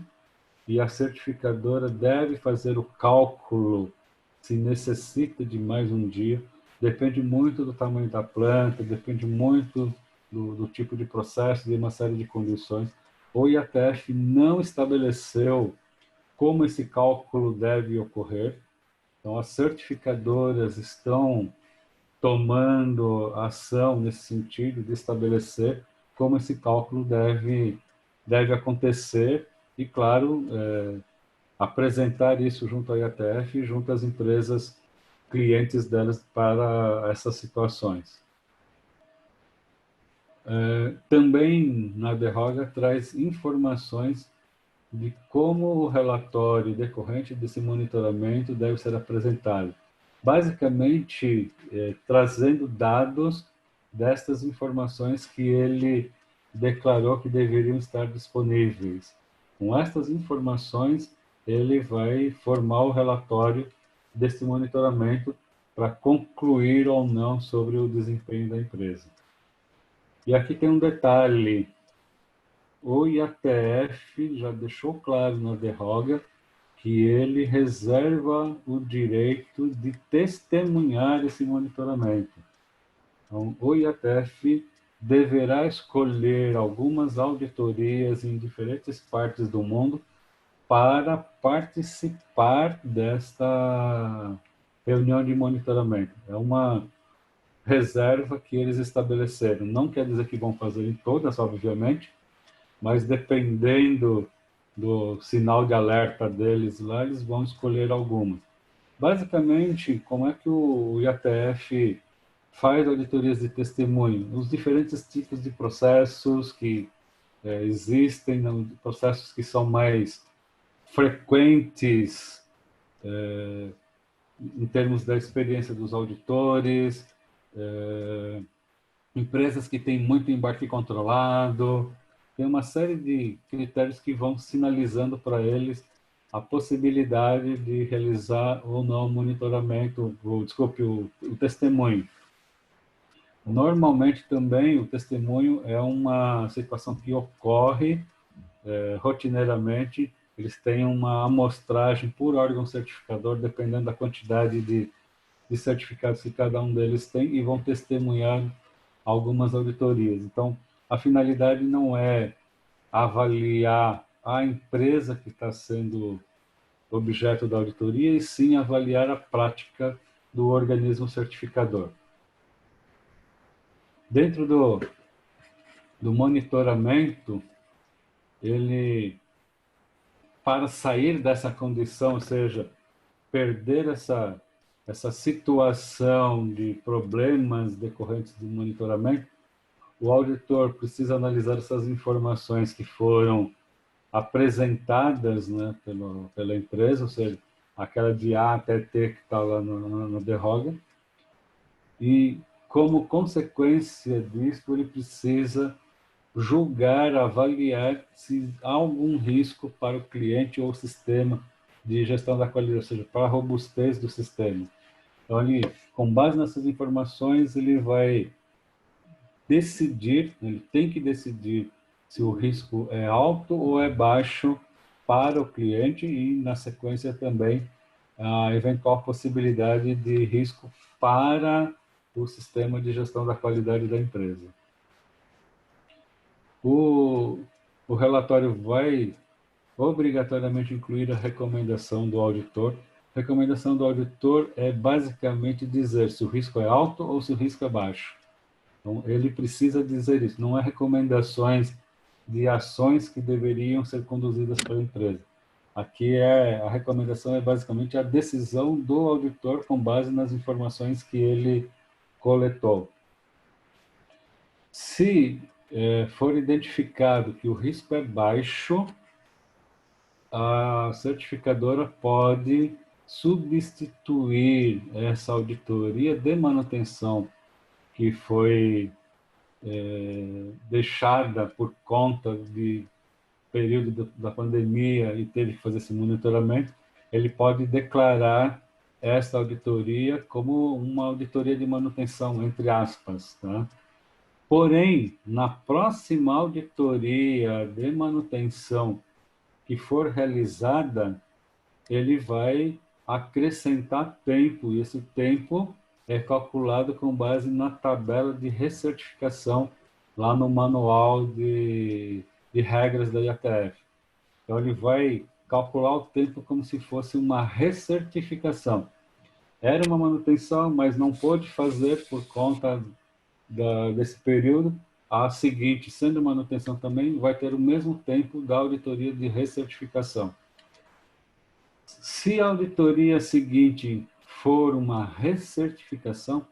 e a certificadora deve fazer o cálculo se necessita de mais um dia. Depende muito do tamanho da planta, depende muito do tipo de processo, de uma série de condições. O IATF não estabeleceu como esse cálculo deve ocorrer. Então, as certificadoras estão tomando ação nesse sentido de estabelecer como esse cálculo deve acontecer e, claro, apresentar isso junto à IATF e junto às empresas clientes delas para essas situações. Também na Derroga traz informações de como o relatório decorrente desse monitoramento deve ser apresentado. Basicamente, trazendo dados destas informações que ele declarou que deveriam estar disponíveis. Com estas informações, ele vai formar o relatório desse monitoramento para concluir ou não sobre o desempenho da empresa. E aqui tem um detalhe: o IATF já deixou claro na Derroga que ele reserva o direito de testemunhar esse monitoramento. Então, o IATF deverá escolher algumas auditorias em diferentes partes do mundo para participar desta reunião de monitoramento. É uma reserva que eles estabeleceram. Não quer dizer que vão fazer em todas, obviamente, mas dependendo do sinal de alerta deles lá, eles vão escolher algumas. Basicamente, como é que o IATF faz auditorias de testemunho? Os diferentes tipos de processos que existem, processos que são mais frequentes em termos da experiência dos auditores, empresas que têm muito embarque controlado, tem uma série de critérios que vão sinalizando para eles a possibilidade de realizar ou não o monitoramento, o testemunho. Normalmente também o testemunho é uma situação que ocorre rotineiramente, eles têm uma amostragem por órgão certificador, dependendo da quantidade de certificados que cada um deles tem, e vão testemunhar algumas auditorias. Então, a finalidade não é avaliar a empresa que está sendo objeto da auditoria, e sim avaliar a prática do organismo certificador. Dentro do monitoramento, ele, para sair dessa condição, ou seja, perder essa situação de problemas decorrentes do monitoramento, o auditor precisa analisar essas informações que foram apresentadas, né, pela empresa, ou seja, aquela de A até T que está lá no Derroga, e como consequência disso, ele precisa julgar, avaliar se há algum risco para o cliente ou o sistema de gestão da qualidade, ou seja, para a robustez do sistema. Então, ele, com base nessas informações, ele vai decidir, ele tem que decidir se o risco é alto ou é baixo para o cliente e, na sequência, também a eventual possibilidade de risco para o sistema de gestão da qualidade da empresa. O relatório vai obrigatoriamente incluir a recomendação do auditor. A recomendação do auditor é basicamente dizer se o risco é alto ou se o risco é baixo. Então, ele precisa dizer isso, não é recomendações de ações que deveriam ser conduzidas pela empresa. Aqui a recomendação é basicamente a decisão do auditor com base nas informações que ele coletou. Se for identificado que o risco é baixo, a certificadora pode substituir essa auditoria de manutenção que foi deixada por conta de período da pandemia e teve que fazer esse monitoramento, ele pode declarar essa auditoria como uma auditoria de manutenção, entre aspas, tá? Porém, na próxima auditoria de manutenção que for realizada, ele vai acrescentar tempo, e esse tempo é calculado com base na tabela de recertificação lá no manual de regras da IATF. Então, ele vai calcular o tempo como se fosse uma recertificação. Era uma manutenção, mas não pôde fazer por conta desse período. A seguinte, sendo manutenção também, vai ter o mesmo tempo da auditoria de recertificação. Se a auditoria seguinte for uma recertificação,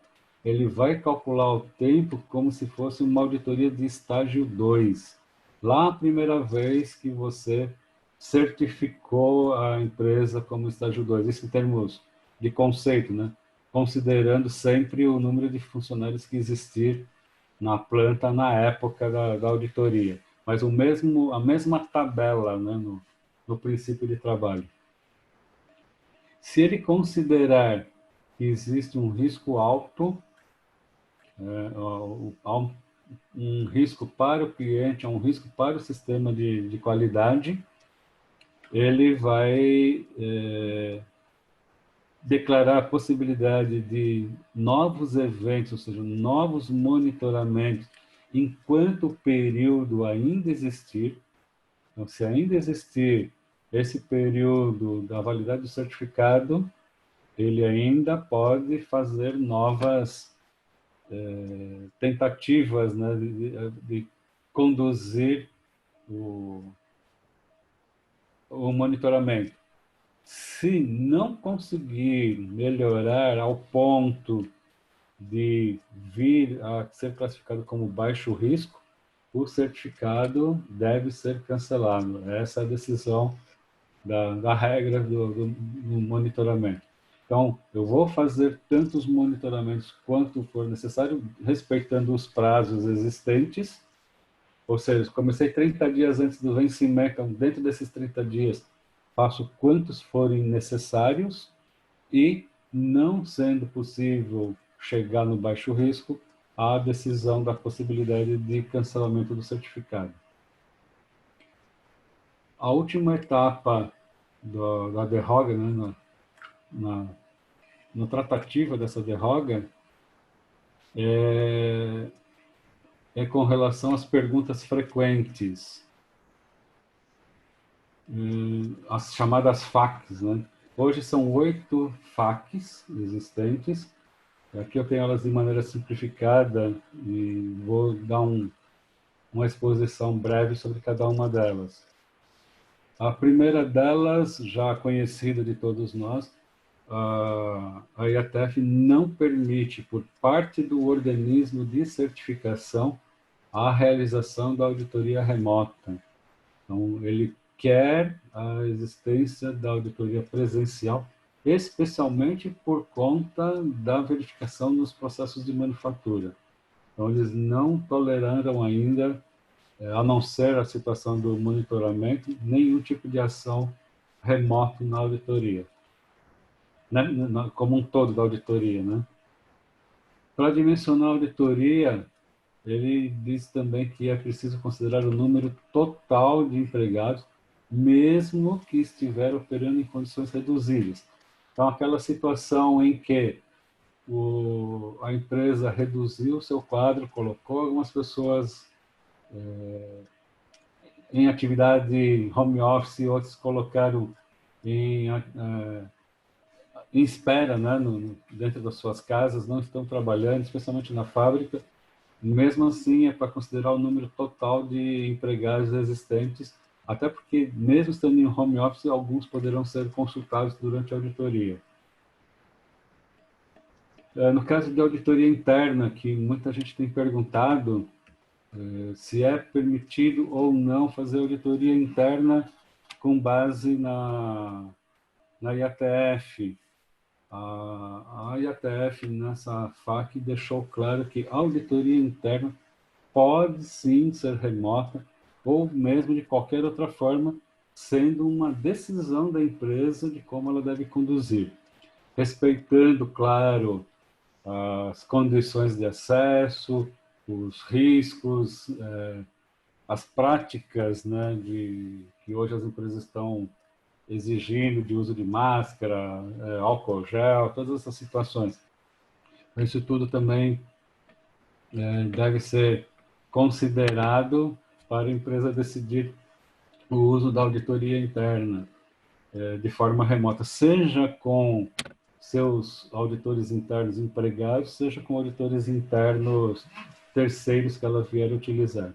ele vai calcular o tempo como se fosse uma auditoria de estágio 2. Lá a primeira vez que você certificou a empresa como estágio 2. Isso em termos de conceito, né? Considerando sempre o número de funcionários que existir na planta na época da auditoria. Mas a mesma tabela, né, no princípio de trabalho. Se ele considerar que existe um risco alto, um risco para o cliente, um risco para o sistema de qualidade, ele vai declarar a possibilidade de novos eventos, ou seja, novos monitoramentos, enquanto o período ainda existir. Então, se ainda existir esse período da validade do certificado, ele ainda pode fazer novas tentativas, né, de conduzir o monitoramento. Se não conseguir melhorar ao ponto de vir a ser classificado como baixo risco, o certificado deve ser cancelado. Essa é a decisão da regra do monitoramento. Então, eu vou fazer tantos monitoramentos quanto for necessário, respeitando os prazos existentes, ou seja, comecei 30 dias antes do vencimento, então, dentro desses 30 dias, faço quantos forem necessários e, não sendo possível chegar no baixo risco, a decisão da possibilidade de cancelamento do certificado. A última etapa da derroga, né, na tratativa dessa derroga, é com relação às perguntas frequentes, as chamadas FAQs, né? Hoje são 8 FAQs existentes. Aqui eu tenho elas de maneira simplificada e vou dar uma exposição breve sobre cada uma delas. A primeira delas, já conhecida de todos nós, a IATF não permite, por parte do organismo de certificação, a realização da auditoria remota. Então, ele quer a existência da auditoria presencial especialmente por conta da verificação dos processos de manufatura. Então, eles não toleraram ainda, a não ser a situação do monitoramento, nenhum tipo de ação remoto na auditoria, né? Como um todo da auditoria, né? Para dimensionar a auditoria, ele diz também que é preciso considerar o número total de empregados, mesmo que estiver operando em condições reduzidas. Então, aquela situação em que a empresa reduziu o seu quadro, colocou algumas pessoas em atividade home office, outros colocaram em espera, né, dentro das suas casas, não estão trabalhando, especialmente na fábrica. Mesmo assim, é para considerar o número total de empregados existentes, até porque, mesmo estando em home office, alguns poderão ser consultados durante a auditoria. No caso de auditoria interna, que muita gente tem perguntado se é permitido ou não fazer auditoria interna com base na IATF. A IATF, nessa FAQ, deixou claro que a auditoria interna pode sim ser remota, ou mesmo de qualquer outra forma, sendo uma decisão da empresa de como ela deve conduzir, respeitando, claro, as condições de acesso, os riscos, as práticas, né, que hoje as empresas estão exigindo de uso de máscara, álcool gel, todas essas situações. Isso tudo também deve ser considerado para a empresa decidir o uso da auditoria interna de forma remota, seja com seus auditores internos empregados, seja com auditores internos terceiros que ela vier utilizar.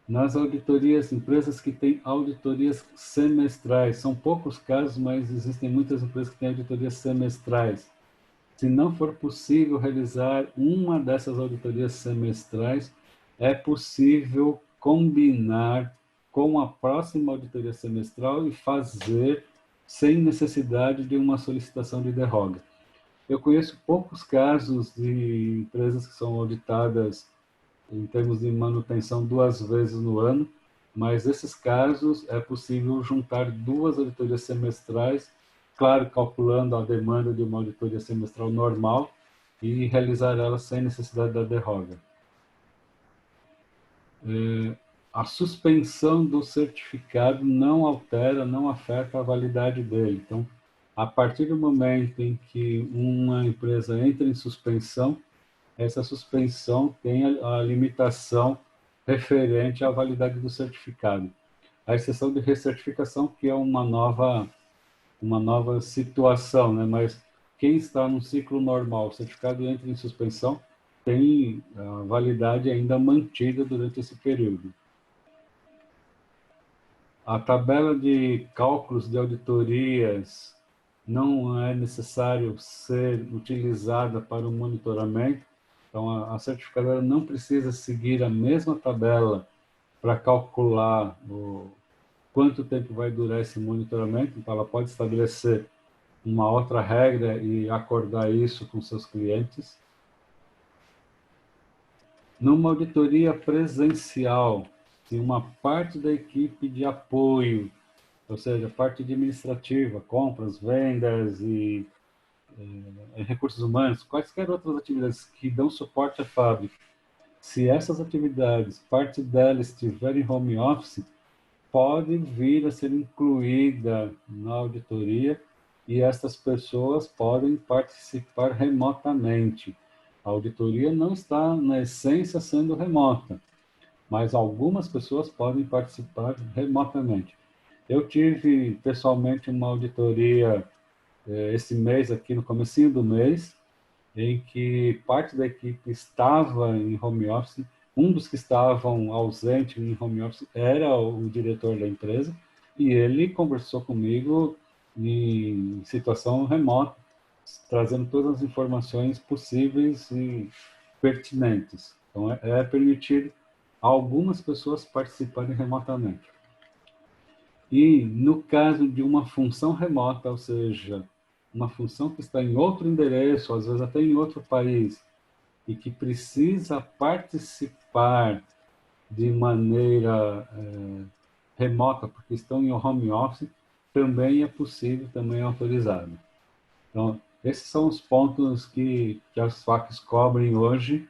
Nas auditorias, empresas que têm auditorias semestrais, são poucos casos, mas existem muitas empresas que têm auditorias semestrais. Se não for possível realizar uma dessas auditorias semestrais, é possível combinar com a próxima auditoria semestral e fazer sem necessidade de uma solicitação de derroga. Eu conheço poucos casos de empresas que são auditadas em termos de manutenção 2 vezes no ano, mas esses casos é possível juntar 2 auditorias semestrais, claro, calculando a demanda de uma auditoria semestral normal e realizar ela sem necessidade da derroga. A suspensão do certificado não altera, não afeta a validade dele. Então, a partir do momento em que uma empresa entra em suspensão, essa suspensão tem a limitação referente à validade do certificado. A exceção de recertificação, que é uma nova situação, né? Mas quem está no ciclo normal, o certificado entra em suspensão, tem a validade ainda mantida durante esse período. A tabela de cálculos de auditorias não é necessário ser utilizada para o monitoramento. Então, a certificadora não precisa seguir a mesma tabela para calcular quanto tempo vai durar esse monitoramento. Então, ela pode estabelecer uma outra regra e acordar isso com seus clientes. Numa auditoria presencial, se uma parte da equipe de apoio, ou seja, parte administrativa, compras, vendas e recursos humanos, quaisquer outras atividades que dão suporte à fábrica, se essas atividades, parte delas estiver em home office, pode vir a ser incluída na auditoria e estas pessoas podem participar remotamente. A auditoria não está, na essência, sendo remota, mas algumas pessoas podem participar remotamente. Eu tive, pessoalmente, uma auditoria esse mês, aqui no comecinho do mês, em que parte da equipe estava em home office. Um dos que estavam ausentes em home office era o diretor da empresa, e ele conversou comigo em situação remota, trazendo todas as informações possíveis e pertinentes. Então, é permitido a algumas pessoas participarem remotamente. E no caso de uma função remota, ou seja, uma função que está em outro endereço, às vezes até em outro país, e que precisa participar de maneira remota, porque estão em home office, também é possível, também é autorizado. Então, esses são os pontos que as FAQs cobrem hoje.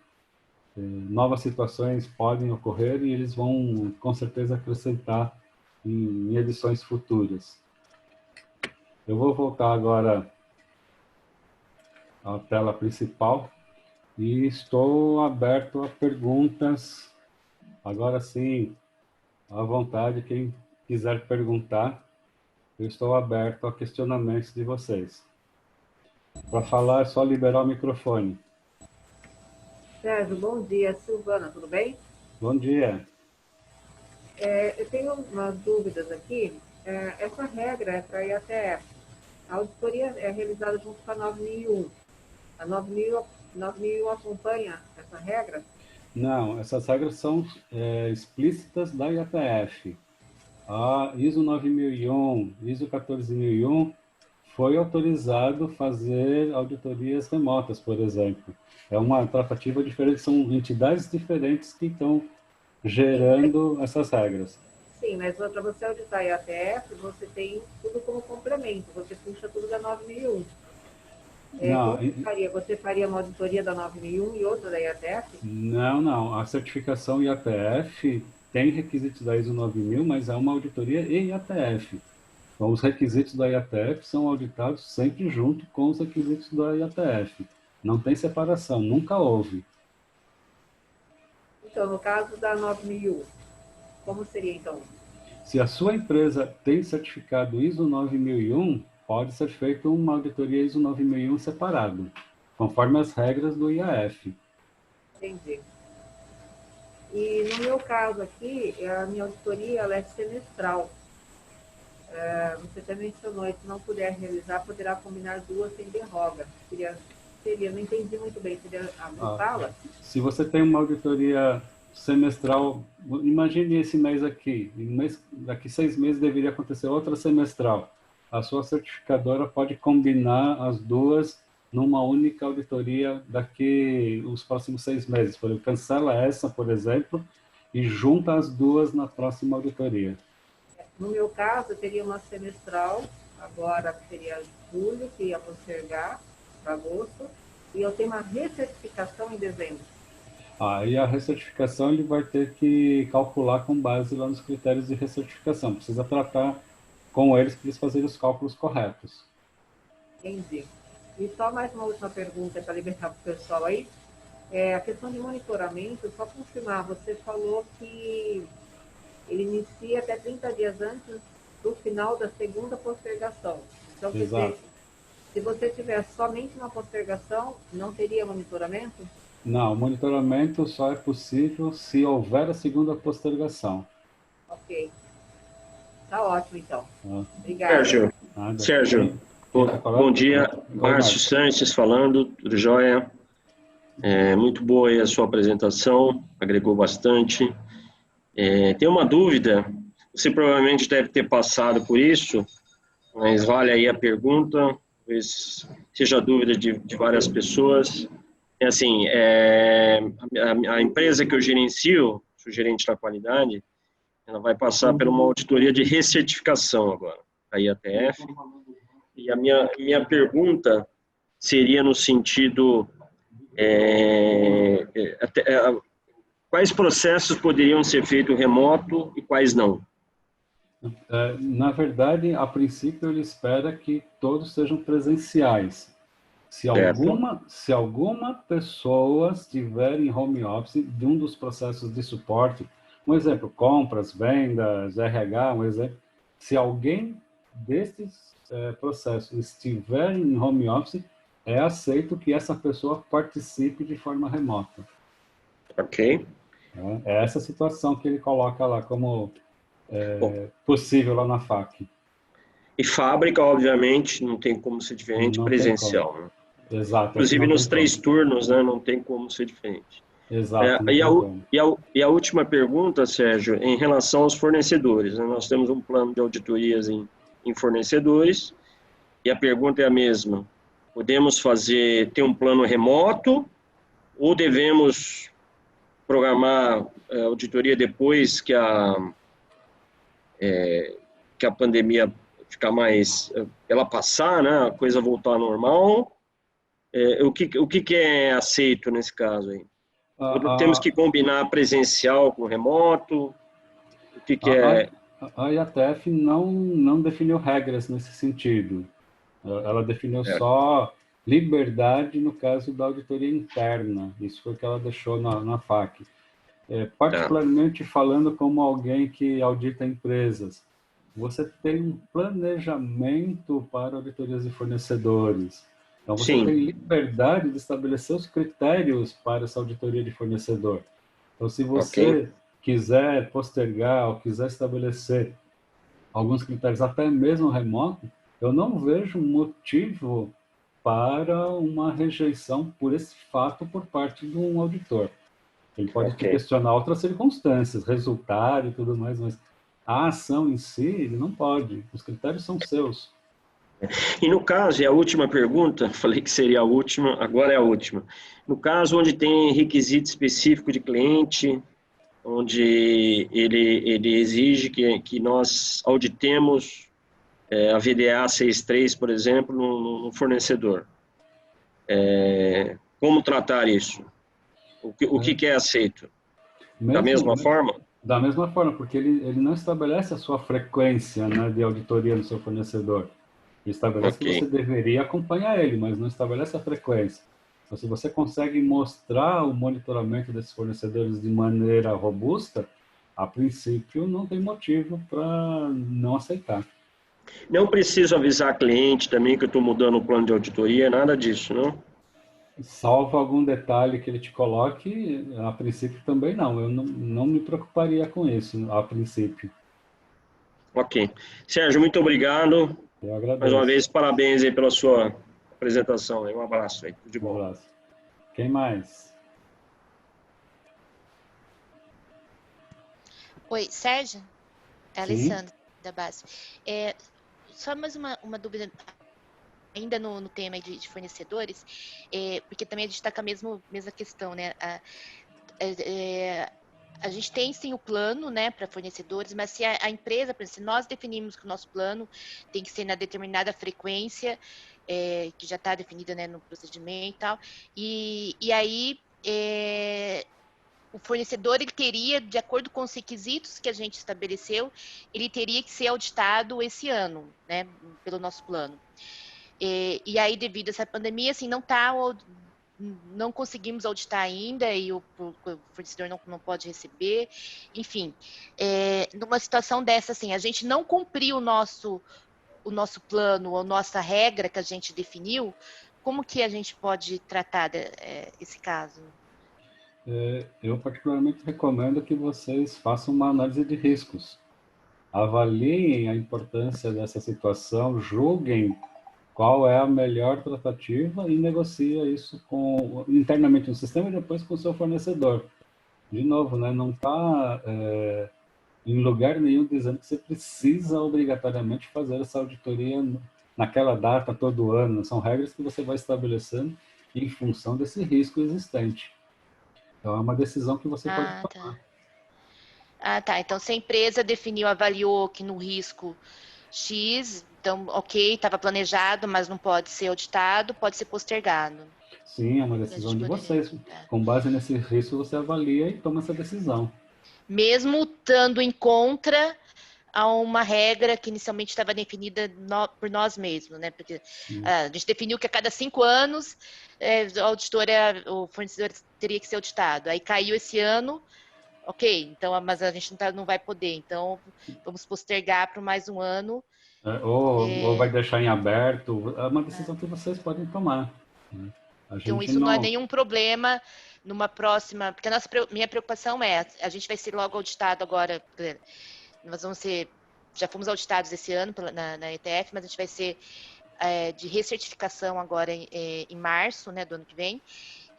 Novas situações podem ocorrer e eles vão, com certeza, acrescentar em edições futuras. Eu vou voltar agora à tela principal e estou aberto a perguntas. Agora sim, à vontade, quem quiser perguntar, eu estou aberto a questionamentos de vocês. Para falar, é só liberar o microfone. Sérgio, bom dia. Silvana, tudo bem? Bom dia. Eu tenho umas dúvidas aqui. Essa regra é para IATF. A auditoria é realizada junto com a 9001. A 9001 acompanha essa regra? Não, essas regras são explícitas da IATF. A ISO 9001, ISO 14001 foi autorizado fazer auditorias remotas, por exemplo. É uma tratativa diferente, são entidades diferentes que estão gerando essas regras. Sim, mas para você auditar a IATF, você tem tudo como complemento. Você puxa tudo da 9001. Não, Como você faria? Você faria uma auditoria da 9001 e outra da IATF? não. A certificação IATF tem requisitos da ISO 9000, mas é uma auditoria em IATF. Então, os requisitos da IATF são auditados sempre junto com os requisitos da IATF. Não tem separação, nunca houve. Então, no caso da 9001, como seria então? Se a sua empresa tem certificado ISO 9001, pode ser feita uma auditoria ISO 9001 separado, conforme as regras do IAF. Entendi. E no meu caso aqui, a minha auditoria ela é semestral. Você até mencionou, se não puder realizar, poderá combinar duas sem derroga. Seria, não entendi muito bem, seria a fala? Se você tem uma auditoria semestral, imagine esse mês aqui, daqui 6 meses deveria acontecer outra semestral. A sua certificadora pode combinar as duas numa única auditoria daqui os próximos 6 meses. Por exemplo, cancela essa, por exemplo, e junta as duas na próxima auditoria. No meu caso, eu teria uma semestral, agora que seria julho, que ia postergar para agosto, e eu tenho uma recertificação em dezembro. Aí a recertificação ele vai ter que calcular com base lá nos critérios de recertificação. Precisa tratar com eles para eles fazerem os cálculos corretos. Entendi. E só mais uma última pergunta para libertar para o pessoal aí. A questão de monitoramento, só confirmar, você falou que ele inicia até 30 dias antes do final da segunda postergação. Então, quer Exato. dizer, se você tiver somente uma postergação, não teria monitoramento? Não, o monitoramento só é possível se houver a segunda postergação. Ok. Tá ótimo, então. Tá? Obrigada. Sérgio, bom dia. Márcio Sanches falando, tudo jóia? Muito boa aí a sua apresentação, agregou bastante. Tem uma dúvida, você provavelmente deve ter passado por isso, mas vale aí a pergunta, talvez seja dúvida de várias pessoas. Assim, a empresa que eu gerencio, sou gerente da qualidade, ela vai passar por uma auditoria de recertificação agora, a IATF. E a minha pergunta seria no sentido, quais processos poderiam ser feitos remoto e quais não? Na verdade, a princípio, ele espera que todos sejam presenciais. Se alguma pessoa estiver em home office de um dos processos de suporte, um exemplo, compras, vendas, RH, um exemplo, se alguém desses processos estiver em home office, é aceito que essa pessoa participe de forma remota. Ok. É essa situação que ele coloca lá como possível lá na FAQ. E fábrica, obviamente, não tem como ser diferente, Não presencial, né? Exato. Inclusive nos 3 turnos, né, não tem como ser diferente. Exato, não E tem como. a última pergunta, Sérgio, em relação aos fornecedores, né? Nós temos um plano de auditorias em fornecedores, e a pergunta é a mesma. Podemos ter um plano remoto, ou devemos programar a auditoria depois que a pandemia ficar mais, ela passar, né, a coisa voltar ao normal? O que é aceito nesse caso aí? Temos A, que combinar presencial com remoto? O que a, é? a IATF não definiu regras nesse sentido. Ela definiu só liberdade no caso da auditoria interna. Isso foi o que ela deixou na FAQ. Tá. Particularmente falando como alguém que audita empresas, você tem um planejamento para auditorias de fornecedores. Então, você tem Sim, liberdade de estabelecer os critérios para essa auditoria de fornecedor. Então, se ok. você quiser postergar ou quiser estabelecer alguns critérios, até mesmo remoto, eu não vejo motivo para uma rejeição por esse fato por parte de um auditor. Ele pode te Ok. questionar outras circunstâncias, resultado e tudo mais, mas a ação em si, ele não pode. Os critérios são seus. E no caso, e a última pergunta, falei que seria a última, agora é a última. No caso onde tem requisito específico de cliente, onde ele exige que nós auditemos a VDA 63, por exemplo, no fornecedor. Como tratar isso? O Né? que é aceito? Da Mesmo mesma forma? da mesma forma, porque ele não estabelece a sua frequência, né, de auditoria no seu fornecedor. Ele estabelece que Ok. você deveria acompanhar ele, mas não estabelece a frequência. Então, se você consegue mostrar o monitoramento desses fornecedores de maneira robusta, a princípio não tem motivo para não aceitar. Não preciso avisar cliente também que eu estou mudando o plano de auditoria, nada disso, não? Salvo algum detalhe que ele te coloque, a princípio também não. Eu não me preocuparia com isso, a princípio. Ok. Sérgio, muito obrigado. Eu Mais uma agradeço. vez, parabéns aí pela sua apresentação. Um abraço aí. Tudo de Um bom. abraço. Quem mais? Oi, Sérgio? É a Sim? Alessandra, da base. Só mais uma dúvida, ainda no tema de fornecedores, porque também a gente está com a mesma questão, né? A gente tem sim o plano, né, para fornecedores, mas se a empresa, por exemplo, se nós definimos que o nosso plano tem que ser na determinada frequência, que já está definida, né, no procedimento e tal, e aí o fornecedor, ele teria, de acordo com os requisitos que a gente estabeleceu, ele teria que ser auditado esse ano, né, pelo nosso plano. E aí, devido a essa pandemia, assim, não conseguimos auditar ainda e o fornecedor não pode receber. Enfim, numa situação dessa, assim, a gente não cumpriu o nosso plano, a nossa regra que a gente definiu, como que a gente pode tratar esse caso? Eu particularmente recomendo que vocês façam uma análise de riscos. Avaliem a importância dessa situação, julguem qual é a melhor tratativa e negocia isso internamente no sistema e depois com o seu fornecedor. De novo, né, não está em lugar nenhum dizendo que você precisa obrigatoriamente fazer essa auditoria naquela data, todo ano. São regras que você vai estabelecendo em função desse risco existente. Então, é uma decisão que você pode Ah, tá. tomar. Ah, tá. Então, se a empresa definiu, avaliou que no risco X, então, ok, estava planejado, mas não pode ser auditado, pode ser postergado. Sim, é uma A decisão gente de poderia. vocês. Com base nesse risco, você avalia e toma essa decisão. Mesmo estando em contra a uma regra que inicialmente estava definida por nós mesmos, né? Porque a gente definiu que a cada 5 anos o fornecedor teria que ser auditado. Aí caiu esse ano, ok, então, mas a gente não vai poder, então vamos postergar para mais um ano. Ou vai deixar em aberto. É uma decisão que vocês podem tomar. Né? Então, isso não é nenhum problema numa próxima. Porque minha preocupação a gente vai ser logo auditado agora. Nós vamos ser. Já fomos auditados esse ano na ETF, mas a gente vai ser de recertificação agora em março, né, do ano que vem.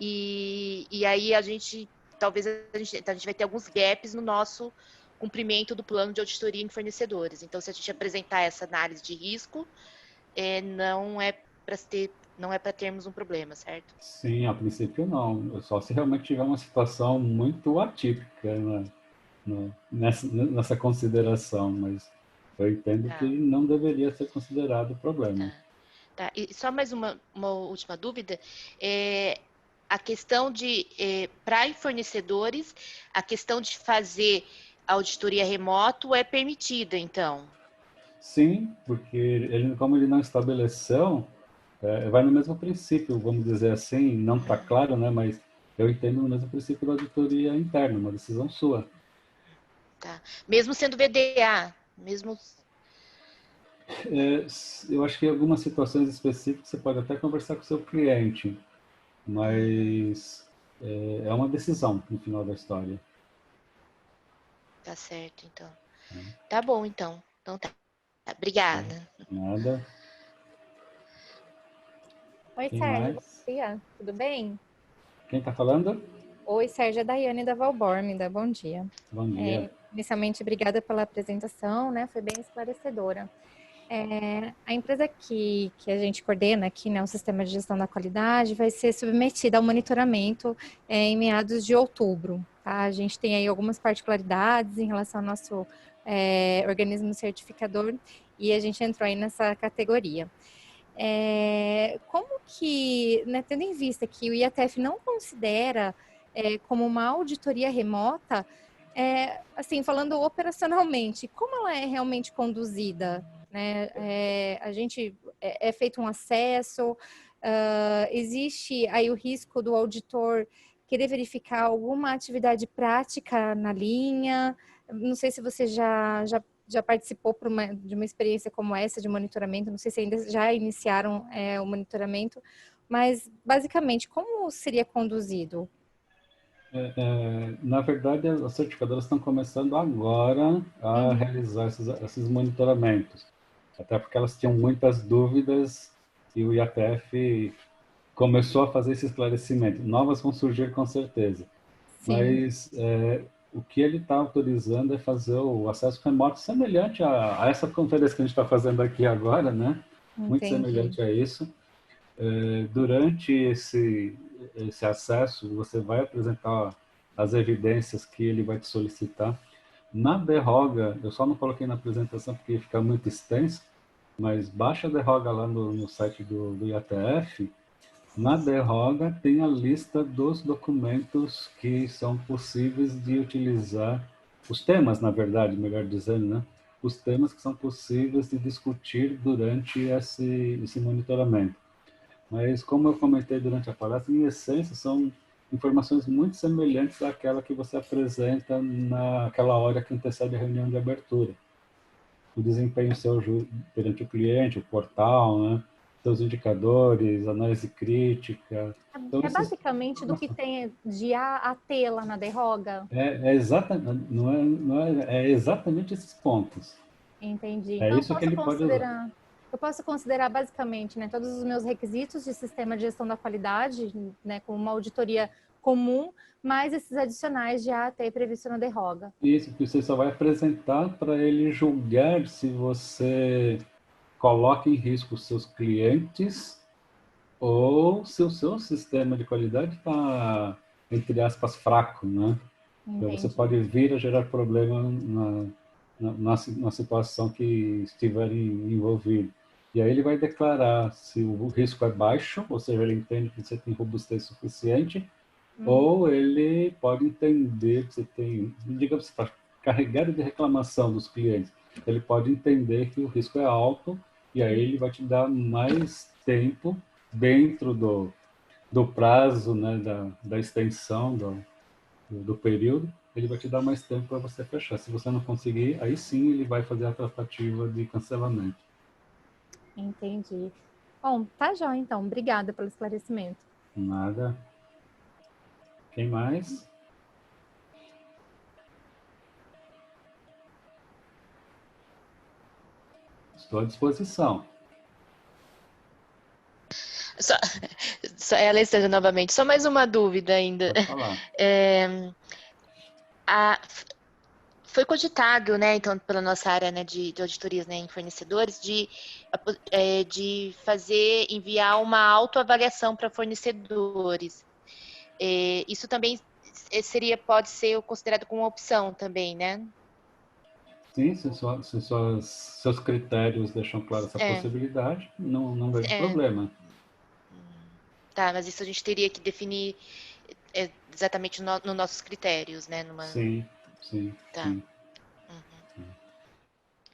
E aí a gente talvez a gente vai ter alguns gaps no nosso cumprimento do plano de auditoria em fornecedores. Então, se a gente apresentar essa análise de risco, não é para termos um problema, certo? Sim, a princípio não. Só se realmente tiver uma situação muito atípica, né, nessa consideração, mas eu entendo que Tá, não deveria ser considerado problema. tá. E só mais uma última dúvida. A questão de, para fornecedores, a questão de fazer auditoria remoto é permitida, então? Sim, porque como ele não estabeleceu, vai no mesmo princípio, vamos dizer assim, não está claro, né? Mas eu entendo no mesmo princípio da auditoria interna, uma decisão sua. Tá. Mesmo sendo VDA, mesmo... Eu acho que em algumas situações específicas você pode até conversar com o seu cliente, mas é uma decisão no final da história. Tá certo, então. Tá bom, então. Então tá. Obrigada. Nada. Oi, Quem Sérgio, bom mais? dia. Tudo bem? Quem está falando? Oi, Sérgio, é Daiane da Valborme, bom dia. Bom dia. Inicialmente, obrigada pela apresentação, né? Foi bem esclarecedora. A empresa que a gente coordena aqui, né, o Sistema de Gestão da Qualidade, vai ser submetida ao monitoramento em meados de outubro. Tá? A gente tem aí algumas particularidades em relação ao nosso organismo certificador e a gente entrou aí nessa categoria. Como que, né, tendo em vista que o IATF não considera como uma auditoria remota, assim, falando operacionalmente, como ela é realmente conduzida? Né? A gente é feito um acesso, existe aí o risco do auditor querer verificar alguma atividade prática na linha. Não sei se você já participou de uma experiência como essa de monitoramento, não sei se ainda já iniciaram o monitoramento, mas basicamente, como seria conduzido? Na verdade, as certificadoras estão começando agora a realizar esses monitoramentos, até porque elas tinham muitas dúvidas e o IATF começou a fazer esse esclarecimento. Novas vão surgir com certeza, Sim. mas o que ele está autorizando é fazer o acesso remoto semelhante a essa conferência que a gente está fazendo aqui agora, né? Muito Entendi. semelhante a isso. Durante esse acesso, você vai apresentar as evidências que ele vai te solicitar. Na derroga, eu só não coloquei na apresentação porque ia ficar muito extenso, mas baixa a derroga lá no site do IATF. Na derroga tem a lista dos documentos que são possíveis de utilizar, os temas, na verdade, melhor dizendo, né? Os temas que são possíveis de discutir durante esse monitoramento. Mas, como eu comentei durante a palestra, em essência, são informações muito semelhantes àquela que você apresenta naquela hora que antecede a reunião de abertura. O desempenho seu perante o cliente, o portal, né? Seus indicadores, análise crítica. Então, Basicamente do que tem de A a T lá na derroga? Exatamente, é exatamente esses pontos. Entendi. É Então, isso que ele pode usar. eu posso considerar basicamente, né, todos os meus requisitos de sistema de gestão da qualidade, né, com uma auditoria comum, mais esses adicionais de A a T previsto na derroga. Isso, que você só vai apresentar para ele julgar se você coloca em risco os seus clientes ou se o seu sistema de qualidade está, entre aspas, fraco, né? Então, você Entendi. pode vir a gerar problema na situação que estiver envolvido. E aí ele vai declarar se o risco é baixo, ou seja, ele entende que você tem robustez suficiente, ou ele pode entender que você tem, digamos, você está carregado de reclamação dos clientes. Ele pode entender que o risco é alto e aí ele vai te dar mais tempo dentro do prazo, né, da extensão do período, ele vai te dar mais tempo para você fechar. Se você não conseguir, aí sim ele vai fazer a tratativa de cancelamento. Entendi. Bom, tá já então. Obrigada pelo esclarecimento. Nada. Quem mais? Estou à disposição. Alessandra, novamente, só mais uma dúvida ainda. Pode falar. Foi cogitado, né, então, pela nossa área, né, de auditorias, né, em fornecedores, de enviar uma autoavaliação para fornecedores. Isso também pode ser considerado como uma opção também, né? Sim, se seus critérios deixam claro essa possibilidade, não vejo problema. Tá, mas isso a gente teria que definir exatamente nos nossos critérios, né? Sim. Tá. Sim.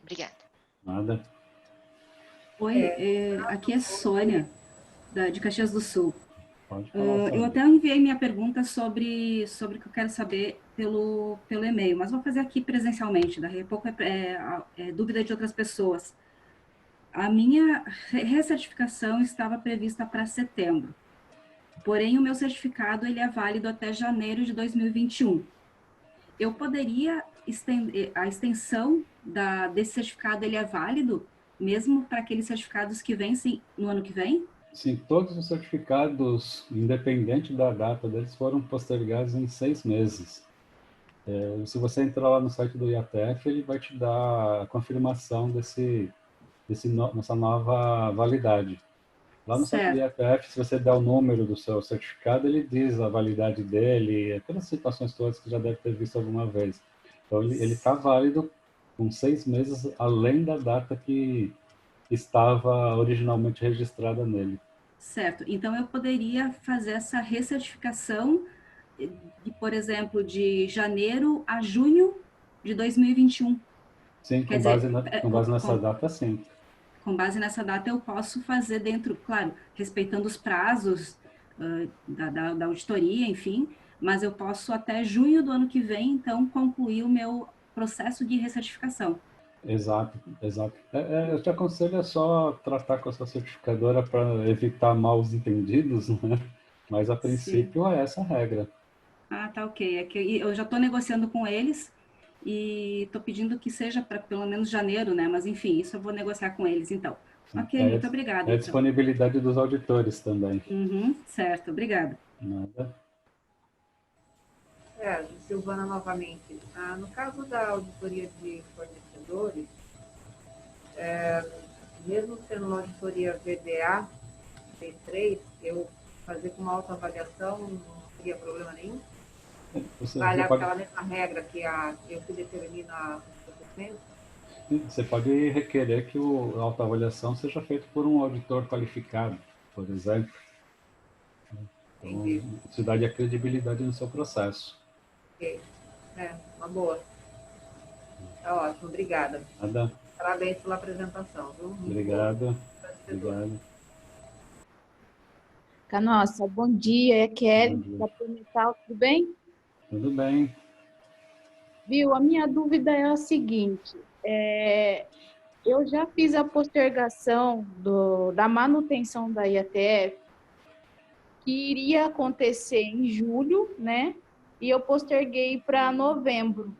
Obrigada. Nada. Oi, aqui é Sônia, de Caxias do Sul. Pode falar, eu até enviei minha pergunta sobre o que eu quero saber pelo e-mail, mas vou fazer aqui presencialmente, daqui a pouco é dúvida de outras pessoas. A minha recertificação estava prevista para setembro, porém o meu certificado ele é válido até janeiro de 2021. Eu poderia estender a extensão desse certificado, ele é válido mesmo para aqueles certificados que vencem no ano que vem? Sim, todos os certificados, independente da data deles, foram postergados em 6 meses. Se você entrar lá no site do IATF, ele vai te dar a confirmação dessa nova validade. Lá no site do IATF, se você der o número do seu certificado, ele diz a validade dele, aquelas situações todas que já deve ter visto alguma vez. Então, ele está válido com 6 meses, além da data que estava originalmente registrada nele. Certo. Então, eu poderia fazer essa recertificação, por exemplo, de janeiro a junho de 2021. Sim, com base nessa data, sim. Com base nessa data, eu posso fazer dentro, claro, respeitando os prazos da auditoria, enfim, mas eu posso até junho do ano que vem, então, concluir o meu processo de recertificação. Exato. Eu te aconselho só tratar com a sua certificadora para evitar maus entendidos, né? Mas a princípio é essa a regra. Ah, tá ok. É que eu já estou negociando com eles e estou pedindo que seja para pelo menos janeiro, né? Mas enfim, isso eu vou negociar com eles então. Ok, muito obrigada. É a disponibilidade dos auditores também. Certo, obrigada. Nada. Silvana novamente. No caso da auditoria de fornecedores, mesmo sendo uma auditoria VDA, P3, eu fazer com uma autoavaliação não teria problema nenhum? Vale aquela mesma regra que eu que determina o procedimento? Você pode requerer que a autoavaliação seja feita por um auditor qualificado, por exemplo. Então, isso dá a credibilidade no seu processo. Ok. Uma boa. Tá ótimo, obrigada. Nada. Parabéns pela apresentação. Viu? Obrigado. Canossa, bom dia, é Kelly, da Prometal, tudo bem? Tudo bem. Viu, a minha dúvida é a seguinte, eu já fiz a postergação da manutenção da IATF, que iria acontecer em julho, né? E eu posterguei para novembro.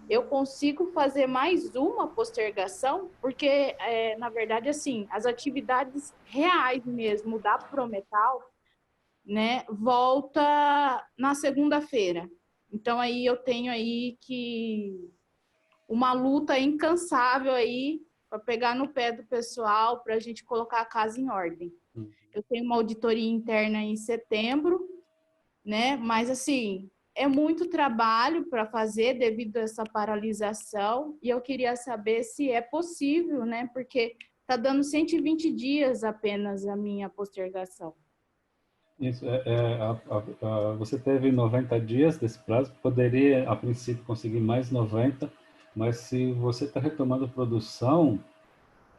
Eu consigo fazer mais uma postergação? Porque, na verdade, assim, as atividades reais mesmo da Prometal, né, volta na segunda-feira. Então, aí eu tenho aí uma luta incansável aí para pegar no pé do pessoal, para a gente colocar a casa em ordem. Eu tenho uma auditoria interna em setembro, né? Mas, assim, é muito trabalho para fazer devido a essa paralisação e eu queria saber se é possível, né? Porque está dando 120 dias apenas a minha postergação. Isso, você teve 90 dias desse prazo, poderia, a princípio, conseguir mais 90, mas se você está retomando produção,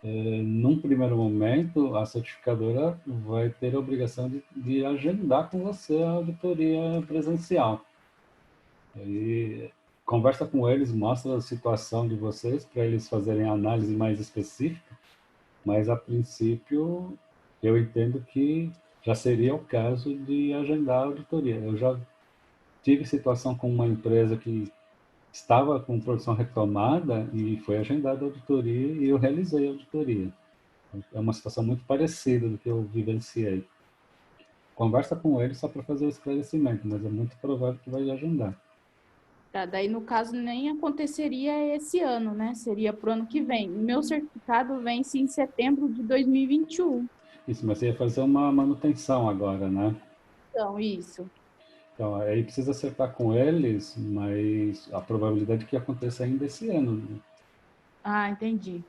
num primeiro momento, a certificadora vai ter a obrigação de agendar com você a auditoria presencial. E conversa com eles, mostra a situação de vocês, para eles fazerem a análise mais específica, mas, a princípio, eu entendo que já seria o caso de agendar a auditoria. Eu já tive situação com uma empresa que estava com produção retomada e foi agendada a auditoria e eu realizei a auditoria. É uma situação muito parecida do que eu vivenciei. conversa com ele só para fazer o esclarecimento, mas é muito provável que vai agendar. Tá, daí, no caso, nem aconteceria esse ano, né? Seria para o ano que vem. O meu certificado vence em setembro de 2021. Isso, mas você ia fazer uma manutenção agora, né? Então, isso. Então, aí precisa acertar com eles, mas a probabilidade é que aconteça ainda esse ano, né? Ah, entendi.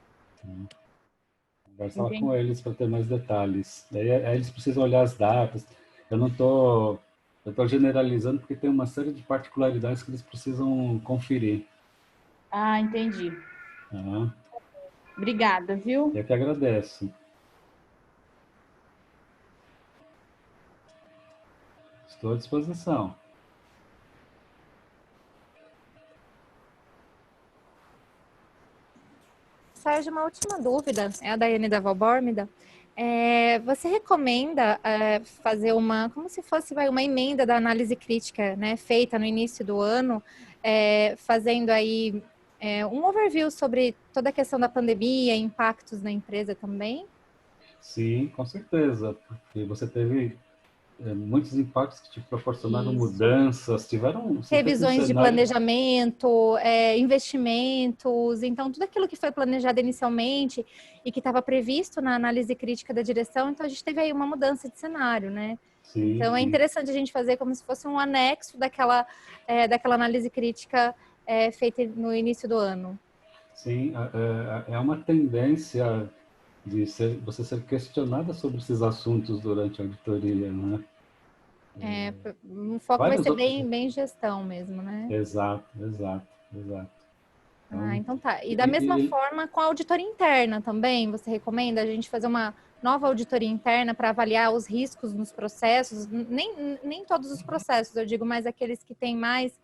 Conversa lá com eles para ter mais detalhes. Aí eles precisam olhar as datas. Eu tô generalizando porque tem uma série de particularidades que eles precisam conferir. Ah, entendi. Tá? Obrigada, viu? Eu que agradeço. Estou à disposição. Sérgio, uma última dúvida, é a Daiane da Valbórmida. Você recomenda fazer como se fosse uma emenda da análise crítica, né, feita no início do ano, fazendo aí um overview sobre toda a questão da pandemia, impactos na empresa também? Sim, com certeza, porque você teve muitos impactos que te proporcionaram Isso. mudanças, Revisões de planejamento, investimentos, então tudo aquilo que foi planejado inicialmente e que estava previsto na análise crítica da direção, então a gente teve aí uma mudança de cenário, né? Sim, então é interessante a gente fazer como se fosse um anexo daquela análise crítica feita no início do ano. Sim, é uma tendência de você ser questionada sobre esses assuntos durante a auditoria, né? O foco vai ser bem gestão mesmo, né? Exato. Então tá. E da mesma forma com a auditoria interna também, você recomenda a gente fazer uma nova auditoria interna para avaliar os riscos nos processos? Nem todos os processos, eu digo, mas aqueles que têm mais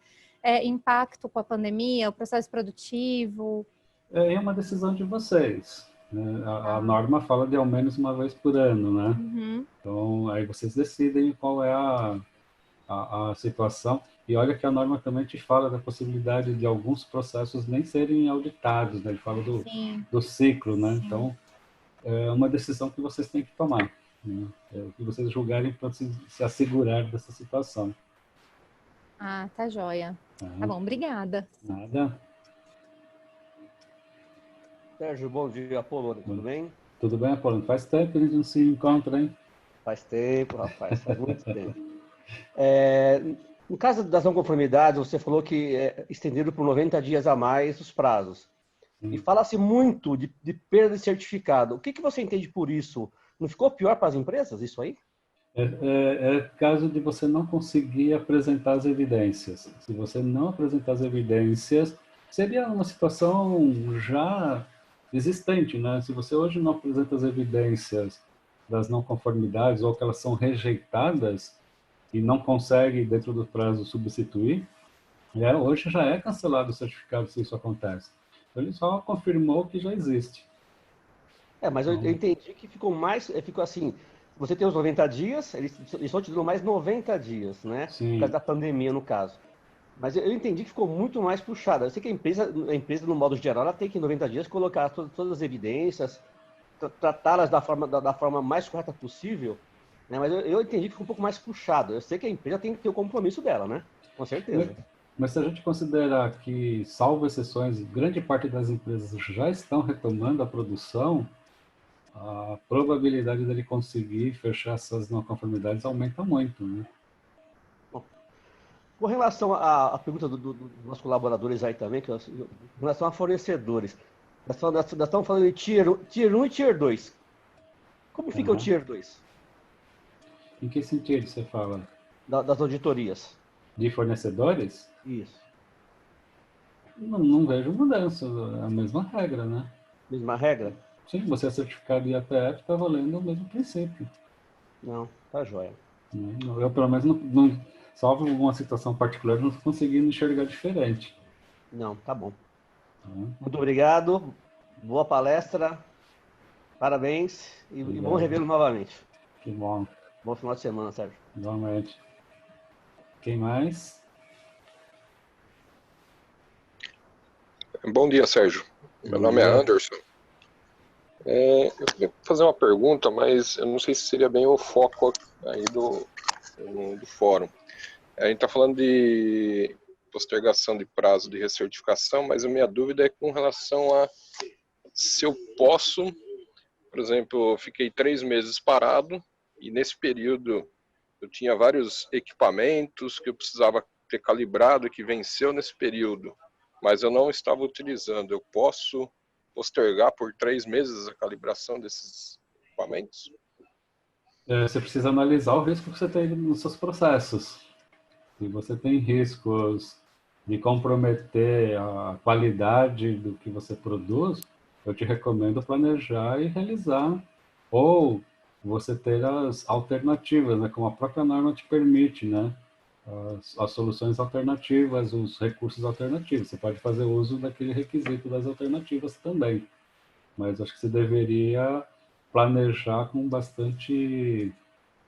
impacto com a pandemia, o processo produtivo. É uma decisão de vocês. Né? A norma fala de ao menos uma vez por ano, né? Uhum. Então, aí vocês decidem qual é a situação. E olha que a norma também te fala da possibilidade de alguns processos nem serem auditados, né? Ele fala do ciclo, né? Sim. Então, é uma decisão que vocês têm que tomar, né? É o que vocês julgarem para se assegurar dessa situação. Ah, tá joia. Tá bom, obrigada. Nada. Sérgio, bom dia, Apolônio, tudo bem? Tudo bem, Apolônio? Faz tempo que a gente não se encontra, hein? Faz tempo, rapaz, faz muito tempo. No caso das não conformidades, você falou que estenderam por 90 dias a mais os prazos. Sim. E fala-se muito de perda de certificado. O que você entende por isso? Não ficou pior para as empresas isso aí? É caso de você não conseguir apresentar as evidências. Se você não apresentar as evidências, seria uma situação já existente, né? Se você hoje não apresenta as evidências das não conformidades ou que elas são rejeitadas e não consegue, dentro do prazo, substituir, hoje já é cancelado o certificado se isso acontece. Então, ele só confirmou que já existe. Mas eu entendi que ficou assim, você tem os 90 dias, eles estão te dando mais 90 dias, né? Sim. Por causa da pandemia, no caso. Mas eu entendi que ficou muito mais puxada. Eu sei que a empresa, no modo geral, ela tem que, em 90 dias, colocar todas as evidências, tratá-las da forma mais correta possível, né? Mas eu entendi que ficou um pouco mais puxado. Eu sei que a empresa tem que ter o compromisso dela, né? Com certeza. Mas se a gente considerar que, salvo exceções, grande parte das empresas já estão retomando a produção, a probabilidade dele conseguir fechar essas não conformidades aumenta muito, né? Com relação à pergunta dos nossos colaboradores aí também, com relação a fornecedores, nós estamos falando de Tier 1 e Tier 2. Como fica o Tier 2? Em que sentido você fala? Das auditorias. De fornecedores? Isso. Não vejo mudança, é a mesma regra, né? Mesma regra? Sim, você é certificado IATF, está valendo o mesmo princípio. Não, tá joia. Eu, pelo menos, não, salvo alguma situação particular, não consegui enxergar diferente. Não, tá bom. Muito obrigado, boa palestra, parabéns e bom revê-lo novamente. Que bom. Bom final de semana, Sérgio. Igualmente. Quem mais? Bom dia, Sérgio. Meu nome é Anderson. Eu queria fazer uma pergunta, mas eu não sei se seria bem o foco aí do fórum. A gente está falando de postergação de prazo de recertificação, mas a minha dúvida é com relação a se eu posso, por exemplo, eu fiquei 3 meses parado e nesse período eu tinha vários equipamentos que eu precisava ter calibrado que venceu nesse período, mas eu não estava utilizando. Eu posso postergar por 3 meses a calibração desses equipamentos? Você precisa analisar o risco que você tem nos seus processos. Se você tem riscos de comprometer a qualidade do que você produz, eu te recomendo planejar e realizar. Ou você ter as alternativas, né, como a própria norma te permite, né? As soluções alternativas, os recursos alternativos. Você pode fazer uso daquele requisito das alternativas também. Mas acho que você deveria planejar com bastante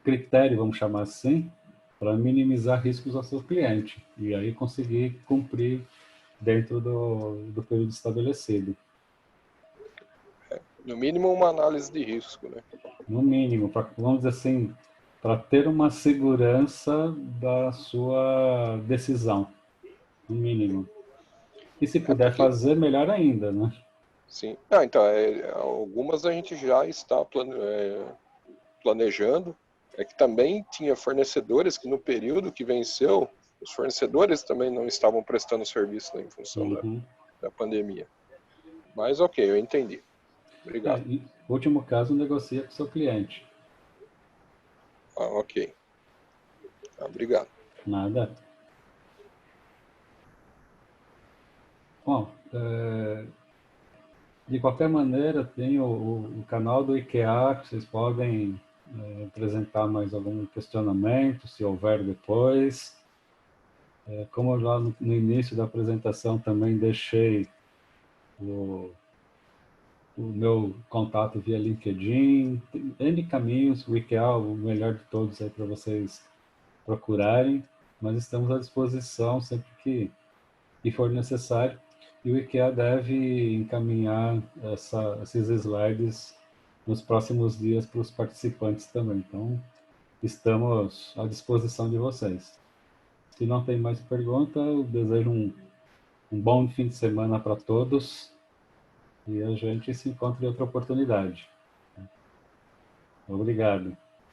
critério, vamos chamar assim, para minimizar riscos ao seu cliente e aí conseguir cumprir dentro do período estabelecido. No mínimo uma análise de risco, né? No mínimo, vamos dizer assim, para ter uma segurança da sua decisão, no mínimo. E se puder Porque, fazer, melhor ainda, né? sim. Ah, então, algumas a gente já está planejando. É que também tinha fornecedores que no período que venceu, os fornecedores também não estavam prestando serviço, né, em função da pandemia. Mas ok, eu entendi. Obrigado. Em último caso, negocia com o seu cliente. Ah, ok. Obrigado. Nada. Bom, de qualquer maneira, tem o canal do IKEA, que vocês podem apresentar mais algum questionamento, se houver depois. Como eu lá no início da apresentação também deixei o meu contato via LinkedIn, tem N caminhos, o IKEA, o melhor de todos aí para vocês procurarem, mas estamos à disposição sempre que for necessário. E o IKEA deve encaminhar esses slides nos próximos dias para os participantes também. Então, estamos à disposição de vocês. Se não tem mais pergunta, eu desejo um bom fim de semana para todos e a gente se encontra em outra oportunidade. Obrigado.